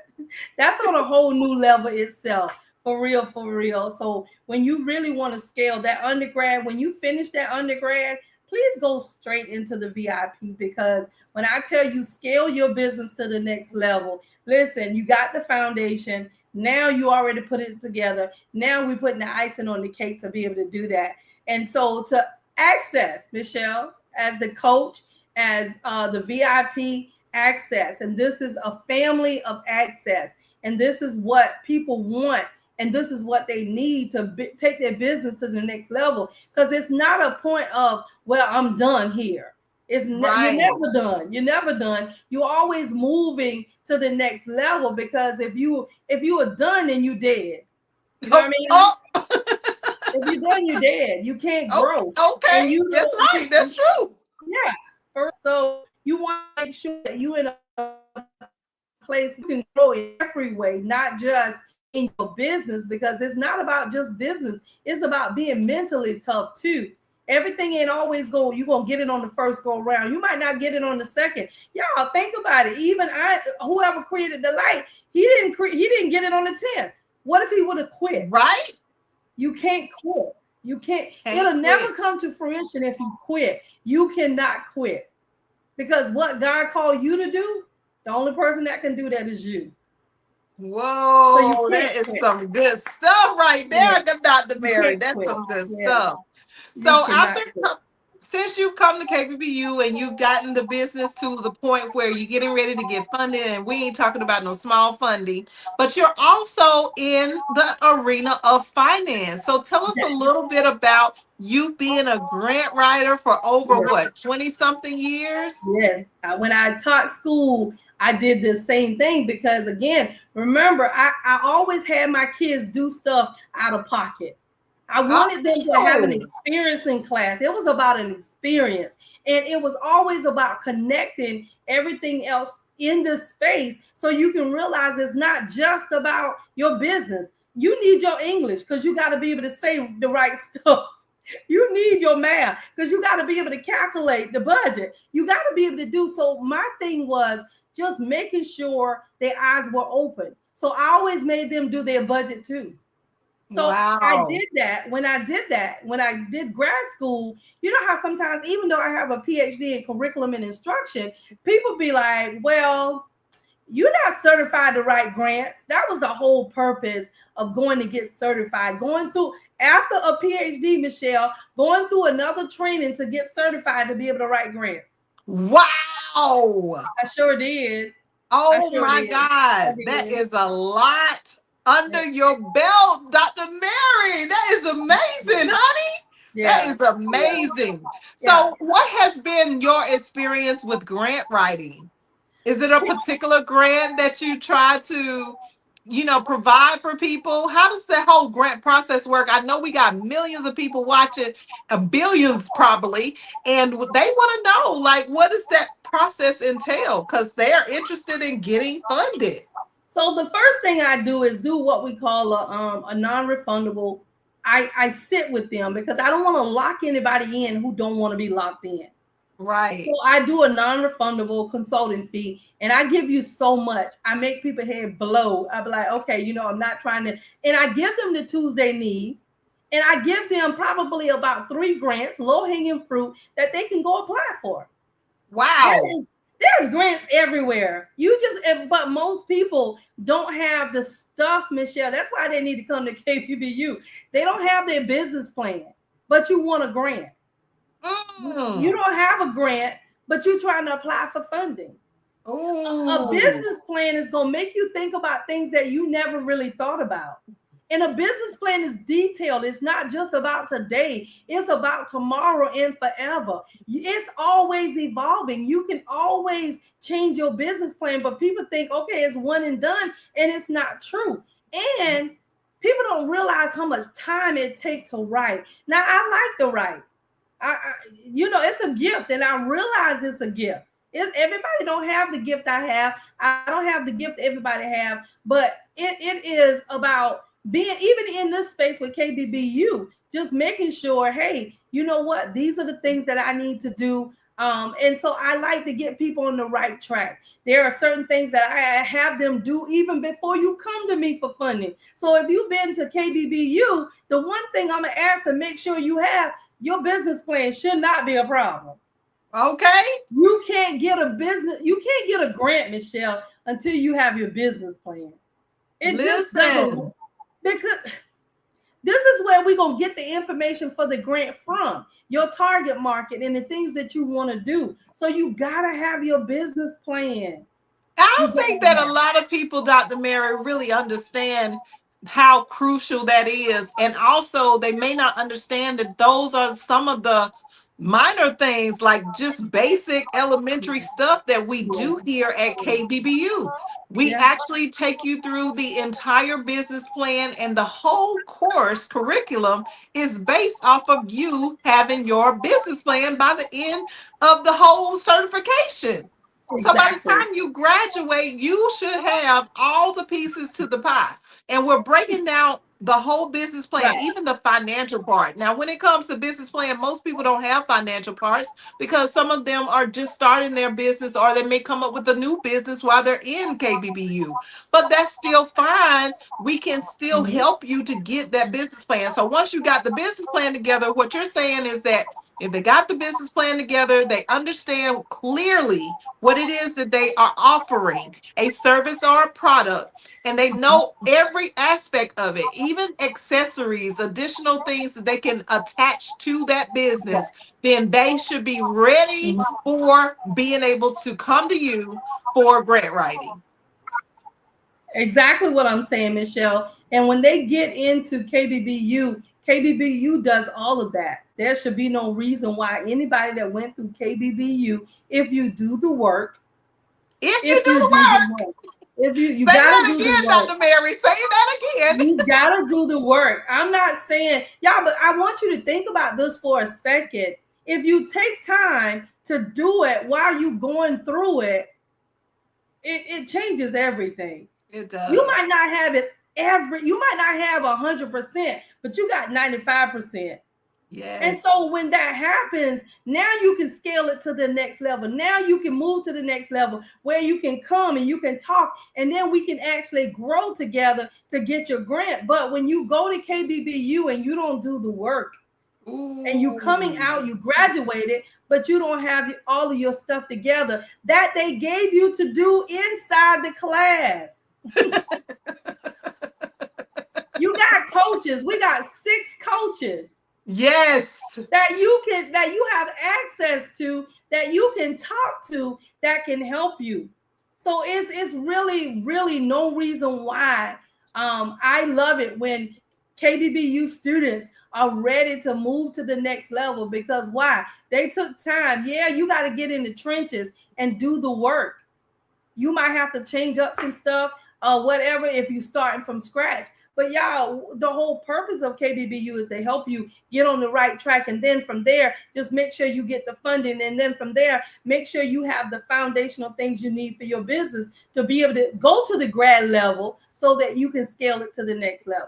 that's on a whole new level itself. For real, for real. So when you really want to scale that undergrad, when you finish that undergrad, please go straight into the VIP, because when I tell you scale your business to the next level, listen, you got the foundation. Now you already put it together. Now we're putting the icing on the cake to be able to do that. And so to access, Michelle, as the coach, as the VIP access, and this is a family of access. And this is what people want, and this is what they need to take their business to the next level, because it's not a point of, well, I'm done here. You're Right. never done. You're never done. You're always moving to the next level, because if you are done, then you dead. You know what Oh, I mean? oh, If you're done, you're dead. You can't oh, grow. okay. And you That's know, right. That's true. yeah. So you want to make sure that you're in a place you can grow in every way, not just in your business, because it's not about just business. It's about being mentally tough too. Everything ain't always you're gonna get it on the first go round. You might not get it on the second. Y'all think about it. Even whoever created the light, he didn't get it on the 10th. What if he would have quit? Right? You can't quit. You can't, Can't it'll never quit. come to fruition if you quit. You cannot quit, because what God called you to do, the only person that can do that is you. So you Whoa, can't that is quit. some good stuff right Yeah, there, Dr. you Mary. can't That's quit. some good Yeah, stuff. you So cannot quit. since you've come to KBBU and you've gotten the business to the point where you're getting ready to get funded, and we ain't talking about no small funding, but you're also in the arena of finance. So tell us a little bit about you being a grant writer for over Yes, what, 20 something years? yes. When I taught school, I did the same thing, because again, remember, I always had my kids do stuff out of pocket. I wanted them to have an Oh, experience in class. It was about an experience. And it was always about connecting everything else in the space, so you can realize it's not just about your business. You need your English, because you got to be able to say the right stuff. You need your math, because you got to be able to calculate the budget. You got to be able to do. So my thing was just making sure their eyes were open. So I always made them do their budget too. So I wow. did that. When I did grad school, you know how sometimes, even though I have a PhD in curriculum and instruction, people be like, well, you're not certified to write grants. That was the whole purpose of going to get certified. Going through, after a PhD, Michelle, going through another training to get certified to be able to write grants. Wow. I sure did. I Oh sure my did. I God. That did. is a lot under your belt, Dr. Mary. That is amazing, honey. That Yeah. is amazing. Yeah. So, what has been your experience with grant writing? Is it a particular grant that you try to, provide for people? How does that whole grant process work? I know we got millions of people watching, billions probably, and they want to know, like, what does that process entail? Because they're interested in getting funded. So the first thing I do is do what we call a non-refundable. I sit with them, because I don't want to lock anybody in who don't want to be locked in. So Right. I do a non-refundable consulting fee, and I give you so much. I make people head blow. I be like, okay, I'm not trying to, and I give them the tools they need, and I give them probably about 3 grants, low-hanging fruit, that they can go apply for. Wow. There is there's grants everywhere. But most people don't have the stuff, Michelle. That's why they need to come to KBBU. They don't have their business plan, but you want a grant. You Mm. don't have a grant, but you're trying to apply for funding. A Ooh. business plan is going to make you think about things that you never really thought about. And a business plan is detailed. It's not just about today, it's about tomorrow and forever. It's always evolving. You can always change your business plan, but people think, okay, it's one and done, and it's not true. And people don't realize how much time it takes to write. Now, I like to write. It's a gift, and I realize it's a gift. Everybody don't have the gift I have. I don't have the gift everybody have, but it is about being, even in this space with KBBU, just making sure, hey, you know what? These are the things that I need to do. And so I like to get people on the right track. There are certain things that I have them do even before you come to me for funding. So if you've been to KBBU, the one thing I'm going to ask to make sure you have your business plan should not be a problem. Okay. You can't get a grant, Michelle, until you have your business plan. It just doesn't Listen. work. Because this is where we're going to get the information for the grant from, your target market and the things that you want to do. So you got to have your business plan. I You don't got think to that a have. lot of people, Dr. Mary, really understand how crucial that is. And also, they may not understand that those are some of the minor things, like just basic elementary stuff that we Yeah. do here at KBBU. We Yeah. actually take you through the entire business plan, and the whole course curriculum is based off of you having your business plan by the end of the whole certification. So by the Exactly. time you graduate, you should have all the pieces to the pie. And we're breaking down the whole business plan, Right. even the financial part. Now, when it comes to business plan, most people don't have financial parts because some of them are just starting their business, or they may come up with a new business while they're in KBBU. But that's still fine. We can still Mhm. help you to get that business plan. So once you got the business plan together, what you're saying is that if they got the business plan together, they understand clearly what it is that they are offering, a service or a product, and they know every aspect of it, even accessories, additional things that they can attach to that Right. business, then they should be ready Mhm. for being able to come to you for grant writing. Exactly what I'm saying, Michelle. And when they get into KBBU, KBBU does all of that. There should be no reason why anybody that went through KBBU, if you do the work, If you if do you the do the work, work, if you say got to that do the again, work. Dr. Mary, say that again. You got to do the work. I'm not saying, y'all, but I want you to think about this for a second. If you take time to do it while you going through it, it changes everything. It You does. might not have it you might not have 100%, but you got 95%. And Yes. so when that happens, now you can scale it to the next level. Now you can move to the next level where you can come and you can talk, and then we can actually grow together to get your grant. But when you go to KBBU and you don't do the work, and you coming Ooh. out, you graduated, but you don't have all of your stuff together that they gave you to do inside the class. You got coaches. We got 6 coaches Yes. that you have access to, that you can talk to, that can help you. So it's really no reason why. I love it when KBBU students are ready to move to the next level, because why? They took time. Yeah, you got to get in the trenches and do the work. You might have to change up some stuff or whatever if you starting from scratch. But y'all, the whole purpose of KBBU is to help you get on the right track. And then from there, just make sure you get the funding. And then from there, make sure you have the foundational things you need for your business to be able to go to the grad level so that you can scale it to the next level.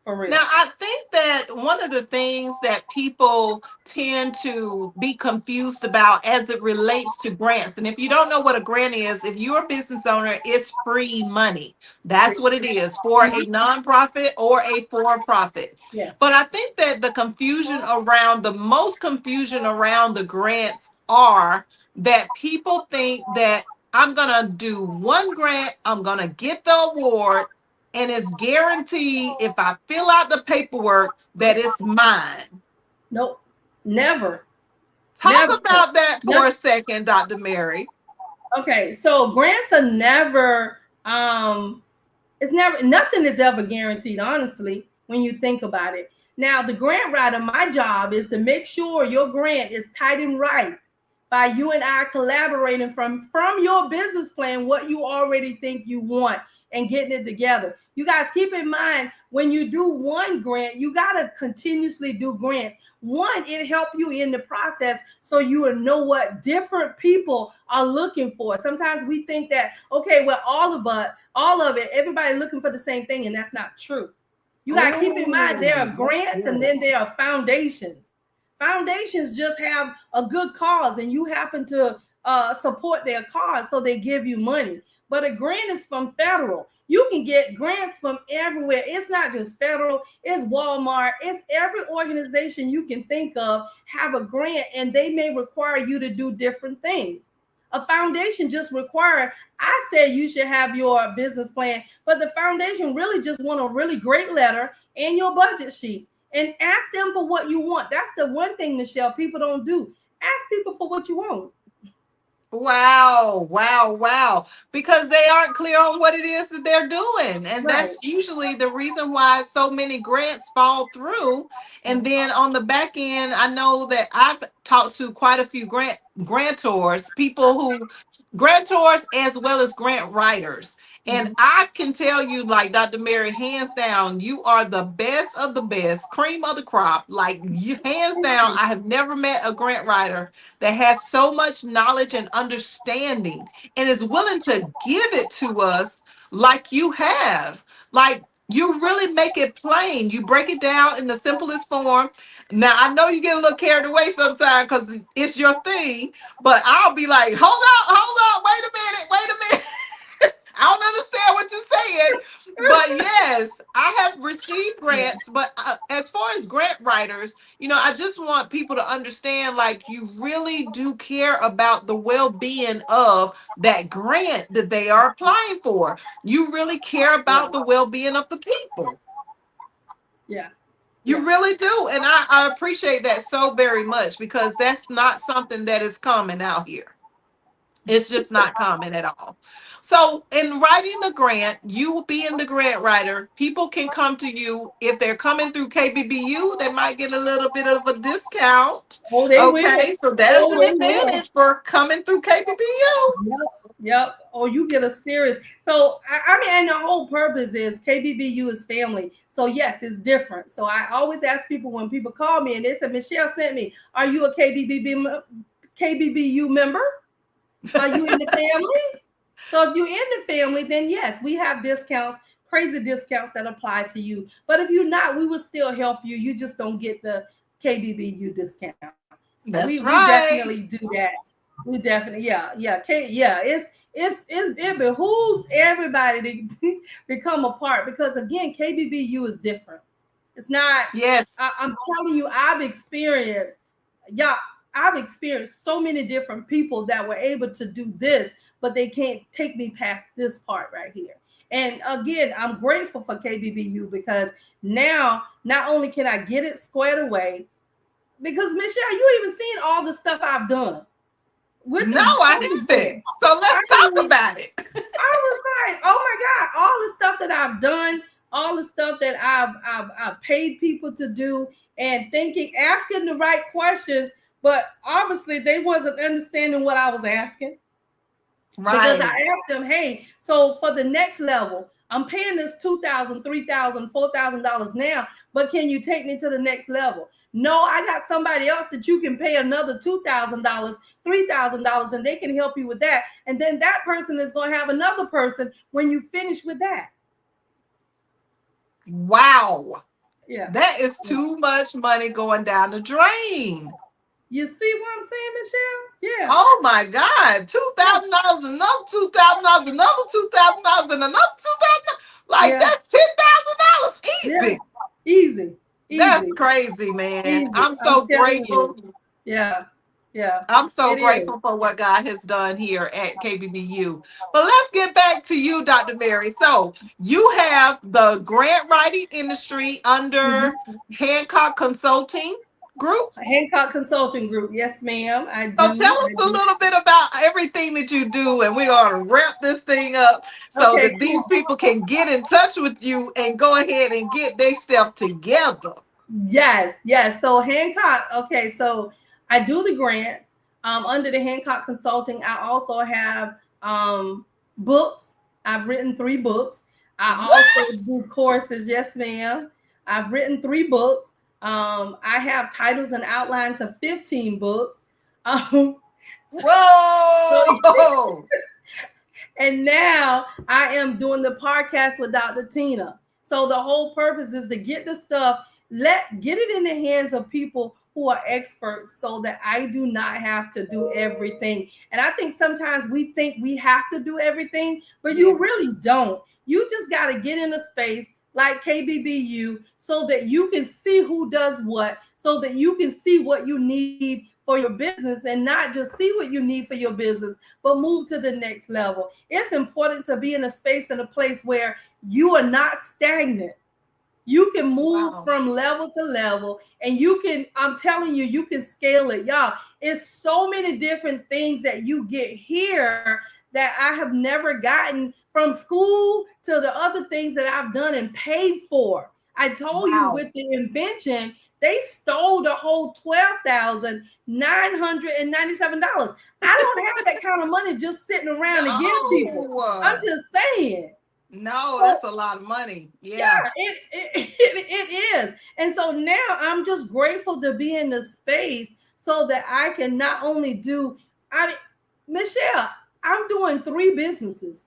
For real. Now, I think that one of the things that people tend to be confused about as it relates to grants, and if you don't know what a grant is, if you're a business owner, it's free money. That's what it is for a nonprofit or a for profit. Yes. But I think that the most confusion around the grants are that people think that I'm going to do one grant, I'm going to get the award, and it's guaranteed if I fill out the paperwork that it's mine. Nope. Never. Talk Never. about that for Never. a second, Dr. Mary. Okay, so grants are never it's never, nothing is ever guaranteed, honestly, when you think about it. Now, the grant writer, my job is to make sure your grant is tight and right by you and I collaborating from your business plan, what you already think you want, and getting it together. You guys keep in mind, when you do one grant, you got to continuously do grants. One, it help you in the process so you will know what different people are looking for. Sometimes we think that, okay, well, all of it, everybody looking for the same thing, and that's not true. You got to keep in mind there are Oh, that's grants and good. then there are foundations. Foundations just have a good cause and you happen to support their cause, so they give you money. But a grant is from federal. You can get grants from everywhere. It's not just federal, it's Walmart, it's every organization you can think of have a grant, and they may require you to do different things. A foundation just require, I said you should have your business plan, but the foundation really just want a really great letter and your budget sheet, and ask them for what you want. That's the one thing, Michelle, people don't do. Ask people for what you want. Wow, wow, wow. Because they aren't clear on what it is that they're doing. And Right. that's usually the reason why so many grants fall through. And then on the back end, I know that I've talked to quite a few grantors, people who grantors as well as grant writers. And Mhm. I can tell you, like Dr. Mary, hands down, you are the best of the best, cream of the crop. Like you, hands Thank down, you. I have never met a grant writer that has so much knowledge and understanding and is willing to give it to us like you have. Like you really make it plain. You break it down in the simplest form. Now, I know you get a little carried away sometimes because it's your thing, but I'll be like, hold on, wait a minute. I don't understand what you're saying, but yes, I have received Yeah. grants. But as far as grant writers, I just want people to understand like you really do care about the well being of that grant that they are applying for. You really care Yeah. about the well being of the people. Yeah. You Yeah. really do. And I appreciate that so very much because that's not something that is common out here. It's just not common at all. So, in writing the grant, you being the grant writer, people can come to you if they're coming through KBBU. They might get a little bit of a discount. Oh, they will. Okay, so that's Oh, an they will. advantage for coming through KBBU. Yep. Yep. Oh, you get a serious. So I mean, and the whole purpose is KBBU is family. So yes, it's different. So I always ask people when people call me and they said, Michelle sent me, are you a KBBU member? Are you in the family? So if you're in the family, then yes, we have discounts, crazy discounts that apply to you. But if you're not, we will still help you. You just don't get the KBBU discount. So we That's definitely right. do that. We definitely, it behooves everybody to become a part, because again, KBBU is different. It's not. Yes. I'm telling you, yeah, I've experienced so many different people that were able to do this, but they can't take me past this part right here. And again, I'm grateful for KBBU because now not only can I get it squared away, because Michelle, you even seen all the stuff I've done with No, the I on the haven't. grant. So I let's talk mean, about it. I was like, oh my God, all the stuff that I've done, all the stuff that I've paid people to do, and asking the right questions, but obviously they wasn't understanding what I was asking, because I Right. asked them, hey, so for the next level, I'm paying this $2,000, $3,000, $4,000 now, but can you take me to the next level? No, I got somebody else that you can pay another $2,000, $3,000, and they can help you with that. And then that person is going to have another person when you finish with that. Wow. Yeah. That is Yeah. too much money going down the drain. You see what I'm saying, Michelle? Yeah. Oh my God, Yeah. $2,000, another $2,000, another $2,000, and another $2,000. Like Yeah. that's $10,000 Yeah. easy. Easy. That's Easy. crazy, man. Easy. I'm I'm so telling grateful. you. Yeah. Yeah. I'm so It is. grateful for what God has done here at KBBU. But let's get back to you, Dr. Mary. So you have the grant writing industry under Mhm. Hancock Consulting Group. Hancock Consulting Group. Yes, ma'am. I So tell do. us I a do. little bit about everything that you do, and we're going to wrap this thing up so Okay, that these cool. people can get in touch with you and go ahead and get themselves together. Yes, yes. So Hancock, okay, so I do the grants under the Hancock Consulting. I also have books. I've written 3 books. I also What? do courses. Yes, ma'am. I've written 3 books. I have titles and outlines of 15 books. Um, so, Whoa! and now I am doing the podcast with Dr. Tina. So the whole purpose is to get the stuff. Get it in the hands of people who are experts so that I do not have to do everything. And I think sometimes we think we have to do everything, but Yeah. you really don't. You just got to get in a space like KBBU so that you can see who does what, so that you can see what you need for your business and not just see what you need for your business, but move to the next level. It's important to be in a space and a place where you are not stagnant. You can move Wow. from level to level, and you can, I'm telling you, you can scale it. Y'all, it's so many different things that you get here that I have never gotten from school to the other things that I've done and paid for. I told you Wow. with the invention, they stole the whole $12,997. I don't have that kind of money just sitting around to give people. I'm No. just saying. No, So that's a lot of money. Yeah. yeah, it is. And so now I'm just grateful to be in the space so that I can not only do, I mean, Michelle, I'm doing 3 businesses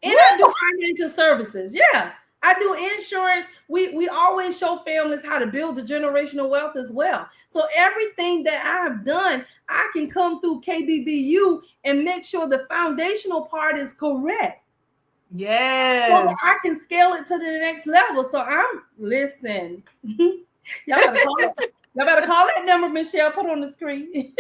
and Woo! I do financial services. Yeah. I do insurance. We always show families how to build the generational wealth as well. So everything that I have done, I can come through KBBU and make sure the foundational part is correct, so that Yes. I can scale it to the next level. So I'm listen. Y'all better call it. Y'all better call that number, Michelle. Put on the screen.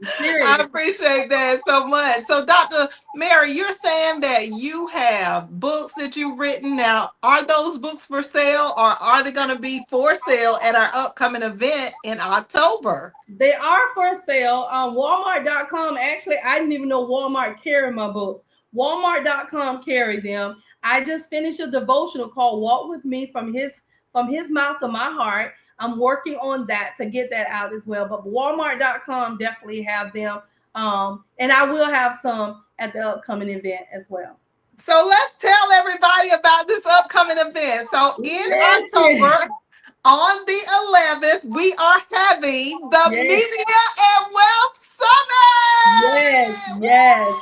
I Serious. appreciate that so much. So, Dr. Mary, you're saying that you have books that you've written. Now, are those books for sale or are they going to be for sale at our upcoming event in October? They are for sale on Walmart.com. Actually, I didn't even know Walmart carried my books. Walmart.com carried them. I just finished a devotional called Walk With Me from his mouth to my heart. I'm working on that to get that out as well. But Walmart.com definitely have them. And I will have some at the upcoming event as well. So, let's tell everybody about this upcoming event. So, in Listen. October, on the 11th, we are having the Yes, Media and Wealth yes, Summit. yes.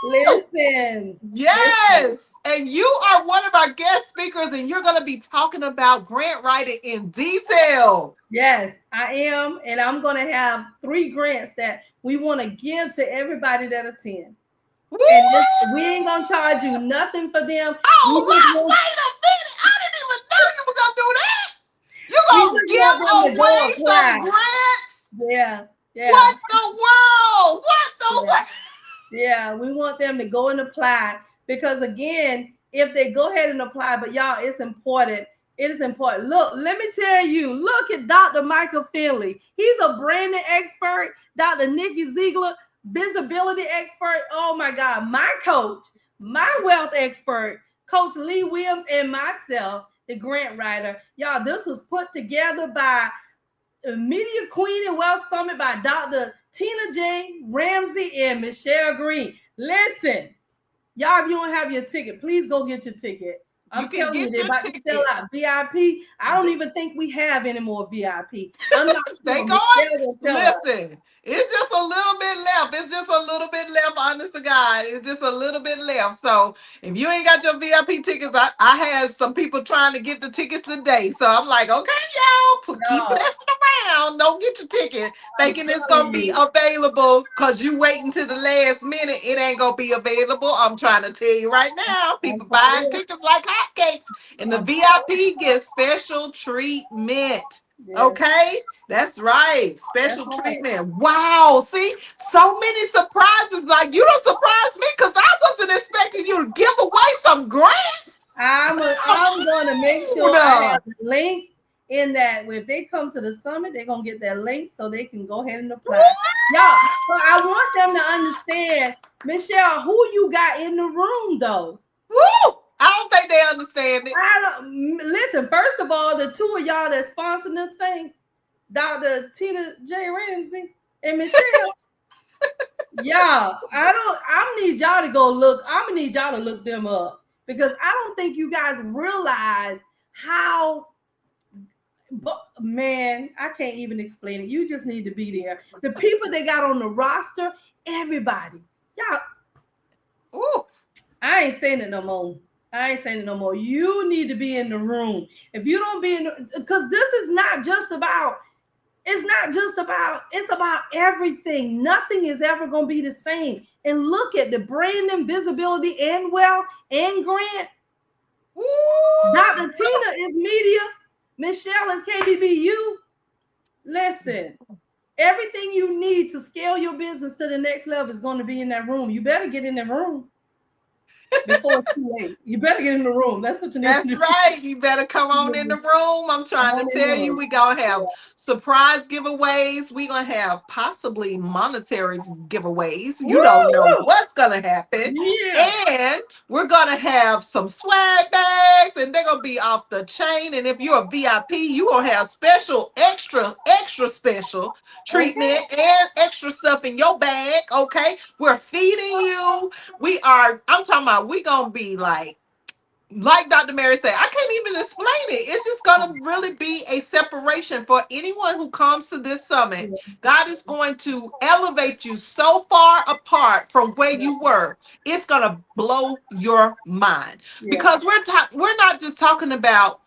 Woo! Listen, listen. Yes. And you are one of our guest speakers, and you're going to be talking about grant writing in detail. Yes, I am. And I'm going to have 3 grants that we want to give to everybody that attend. And this, Woo! we ain't going to charge you nothing for them. We Oh, just want, wait a minute. I didn't even know you were going to do that. You're we going to just want them give to go away some apply. grants? Yeah, yeah, What the world? What the yeah. world? Yeah, we want them to go and apply because again, if they go ahead and apply, but y'all, it's important. It is important. Look, let me tell you, look at Dr. Michael Finley. He's a branding expert. Dr. Nikki Ziegler, visibility expert. Oh my God, my coach, my wealth expert, Coach Lee Williams, and myself, the grant writer. Y'all, this was put together by Media Queen and Wealth Summit by Dr. Tina J. Ramsey and Michelle Green. Listen, y'all, if you don't have your ticket, please go get your ticket. You I'm can telling you, get they're your about to sell ticket. out VIP. I don't even think we have any more VIP. I'm not They sure. going? Michelle will tell us. Listen, it's just a little bit left. It's just a little bit left, honest to God. It's just a little bit left. So if you ain't got your VIP tickets, I had some people trying to get the tickets today. So I'm like, okay, y'all, keep No, pressing around. Don't get your ticket I'm thinking it's telling going to be you. available because you waiting to the last minute. It ain't going to be available. I'm trying to tell you right now. I'm People for buying real. tickets like hotcakes. And the I'm for VIP gets special treatment. real. Yes, Okay? That's right. that's Special right. treatment. Wow. See, so many surprises. Like, you don't surprise me because I wasn't expecting you to give away some grants. I'm going to make sure I Dude. have the link in that if they come to the summit, they're going to get that link so they can go ahead and apply. Y'all, so I want them to understand, Michelle, who you got in the room though. Woo! I don't think they understand it. Listen, first of all, the 2 of y'all that sponsored this thing, Dr. Tina J. Ramsey and Michelle. Yeah, I need y'all to go look. I'm gonna need y'all to look them up because I don't think you guys realize how, but man, I can't even explain it. You just need to be there. The people they got on the roster, everybody. Y'all, Ooh. I ain't saying it no more. I ain't saying it no more. You need to be in the room. If you don't be in, because this is not just about. It's not just about. It's about everything. Nothing is ever going to be the same. And look at the brand and visibility and wealth and grant. Woo! Dr. Tina is media. Michelle is KBBU. Listen, everything you need to scale your business to the next level is going to be in that room. You better get in the room before it's too late. You better get in the room. That's what you need to That's do. right. You better come on in the room. I'm Come trying to on in the tell you, room. we gonna have surprise giveaways. We gonna have possibly monetary giveaways. You don't know Woo! what's gonna happen. Yeah. And we're gonna have some swag bags, and they're gonna be off the chain. And if you're a VIP, you gonna have special, extra special Okay. treatment and extra stuff in your bag. Okay, we're feeding you. We are. I'm talking about. We gonna be like Dr. Mary said, I can't even explain it. It's just going to really be a separation for anyone who comes to this summit. God is going to elevate you so far apart from where you were. It's going to blow your mind Yeah. because we're not just talking about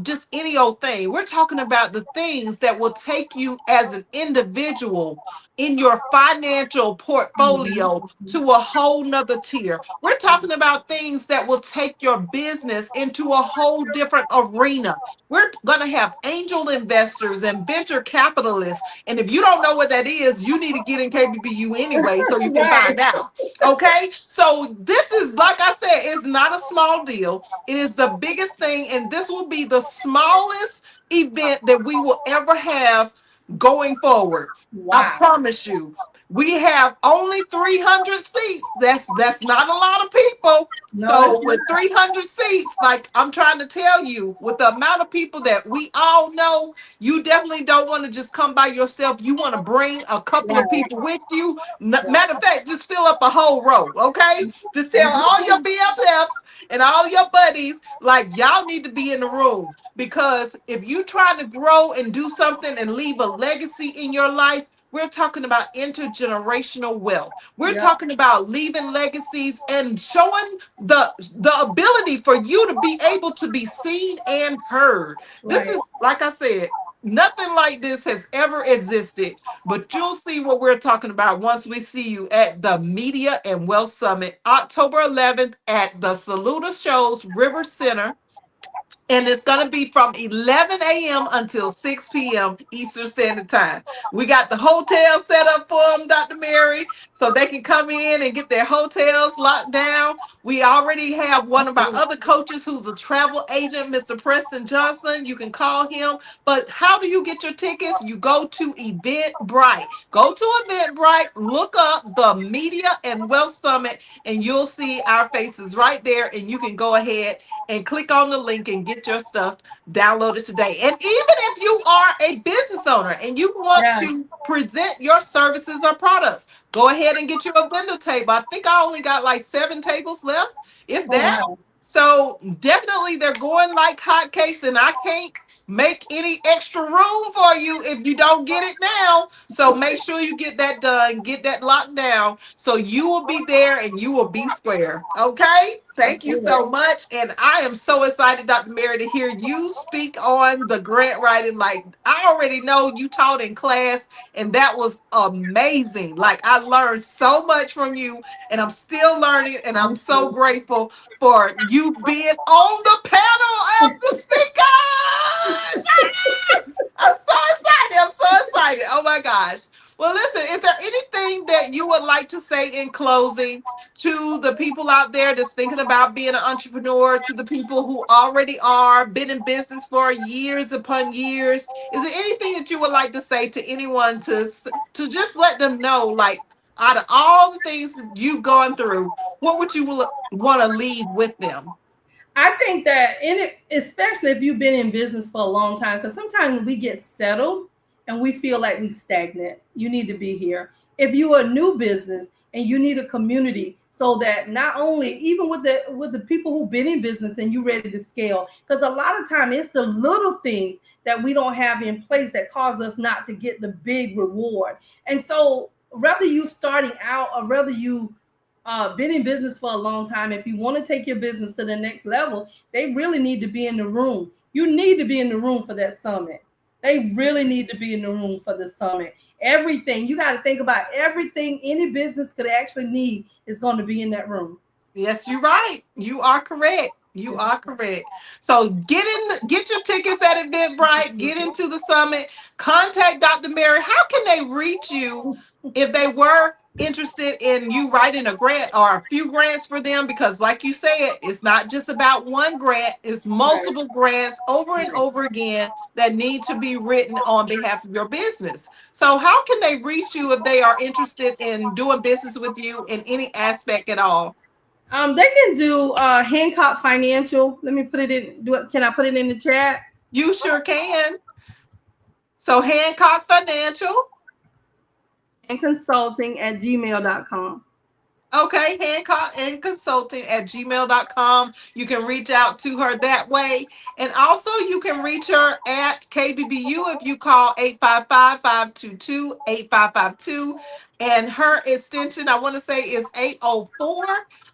just any old thing. We're talking about the things that will take you as an individual in your financial portfolio to a whole nother tier. We're talking about things that will take your business into a whole different arena. We're going to have angel investors and venture capitalists. And if you don't know what that is, you need to get in KBBU anyway so you can Right. find out. Okay? So this is, like I said, it's not a small deal. It is the biggest thing. And this will be the smallest event that we will ever have going forward. I Wow. promise you. We have only 300 seats. That's not a lot of people. No, it's So not. with 300 seats, like I'm trying to tell you, with the amount of people that we all know, you definitely don't want to just come by yourself. You want to bring a couple of Right. people with you. Matter of fact, just fill up a whole row, okay? Just tell all your BFFs and all your buddies, like y'all need to be in the room. Because if you trying to grow and do something and leave a legacy in your life, we're talking about intergenerational wealth. We're Yep. talking about leaving legacies and showing the ability for you to be able to be seen and heard. This Right. is, like I said, nothing like this has ever existed, but you'll see what we're talking about once we see you at the Media and Wealth Summit, October 11th at the Saluda Shows River Center. And it's going to be from 11 a.m. until 6 p.m. Eastern Standard Time. We got the hotel set up for them, Dr. Mary, so they can come in and get their hotels locked down. We already have one That's of our good. other coaches who's a travel agent, Mr. Preston Johnson. You can call him. But how do you get your tickets? You go to Eventbrite. Go to Eventbrite, look up the Media and Wealth Summit, and you'll see our faces right there. And you can go ahead and click on the link and get your stuff downloaded today. And even if you are a business owner and you want Yeah. to present your services or products, go ahead and get you a window table. I think I only got like 7 tables left, if Oh that. wow. So definitely they're going like hotcakes, and I can't make any extra room for you if you don't get it now. So make sure you get that done, get that locked down, so you will be there and you will be square. Okay? That's Thank you good. so much. And I am so excited, Dr. Mary, to hear you speak on the grant writing. Like, I already know you taught in class, and that was amazing. Like, I learned so much from you, and I'm still learning, and I'm Thank so you. grateful for you being on the panel of the speakers. I'm so excited. I'm so excited. Oh my gosh. Well, listen, is there anything that you would like to say in closing to the people out there that's thinking about being an entrepreneur, to the people who already are, been in business for years upon years? Is there anything that you would like to say to anyone to just let them know, like, out of all the things that you've gone through, what would you want to leave with them? I think that in it, especially if you've been in business for a long time, because sometimes we get settled and we feel like we stagnant. You need to be here. If you're a new business and you need a community, so that not only even with the people who've been in business and you ready to scale, because a lot of time it's the little things that we don't have in place that cause us not to get the big reward. And so, whether you starting out or whether you been in business for a long time, if you want to take your business to the next level, they really need to be in the room. You need to be in the room for that summit. They really need to be in the room for the summit. Everything you got to think about, everything any business could actually need is going to be in that room. Yes, you're right. You are correct. You are correct. So get your tickets at Eventbrite, get into the summit, contact Dr. Mary. How can they reach you if they were interested in you writing a grant or a few grants for them? Because like you said, it's not just about one grant, it's Right. multiple grants over and over again that need to be written on behalf of your business. So how can they reach you if they are interested in doing business with you in any aspect at all? They can do Hancock Financial. Let me put it in. Do it. Can I put it in the chat? You sure can. So Hancock Financial. And consulting at gmail.com. Okay, Hancock and Consulting at gmail.com. You can reach out to her that way. And also, you can reach her at KBBU if you call 855-522-8552. And her extension, I want to say, is 804,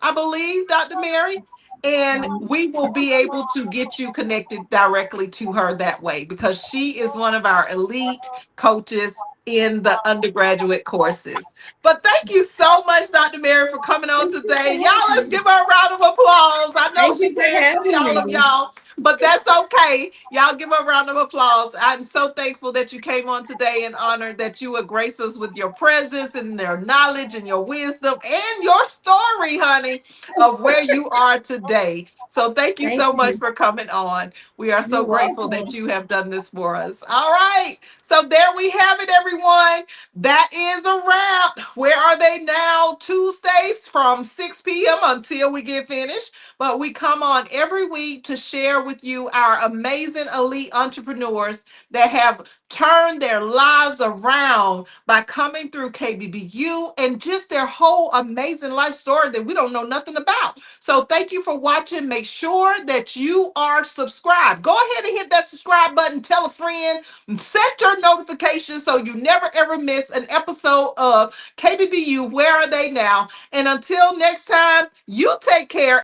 I believe, Dr. Mary. And we will be able to get you connected directly to her that way because she is one of our elite coaches in the undergraduate courses. But thank you so much, Dr. Mary, for coming on Thank you for today. Y'all, having let's me. give her a round of applause. I know Thank she you for can't see having all of me. y'all, but that's okay. Y'all give her a round of applause. I'm so thankful that you came on today and honored that you would grace us with your presence and your knowledge and your wisdom and your story, honey, of where you are today. So thank you Thank so much you. for coming on. We are You're so grateful that welcome. you have done this for us. All right. So there we have it, everyone. That is a wrap. Where are they now? Tuesdays from 6 p.m. until we get finished. But we come on every week to share with you our amazing elite entrepreneurs that have turned their lives around by coming through KBBU and just their whole amazing life story that we don't know nothing about. So thank you for watching. Make sure that you are subscribed. Go ahead and hit that subscribe button. Tell a friend. Set your notifications so you never ever miss an episode of KBBU. Where are they now? And until next time, you take care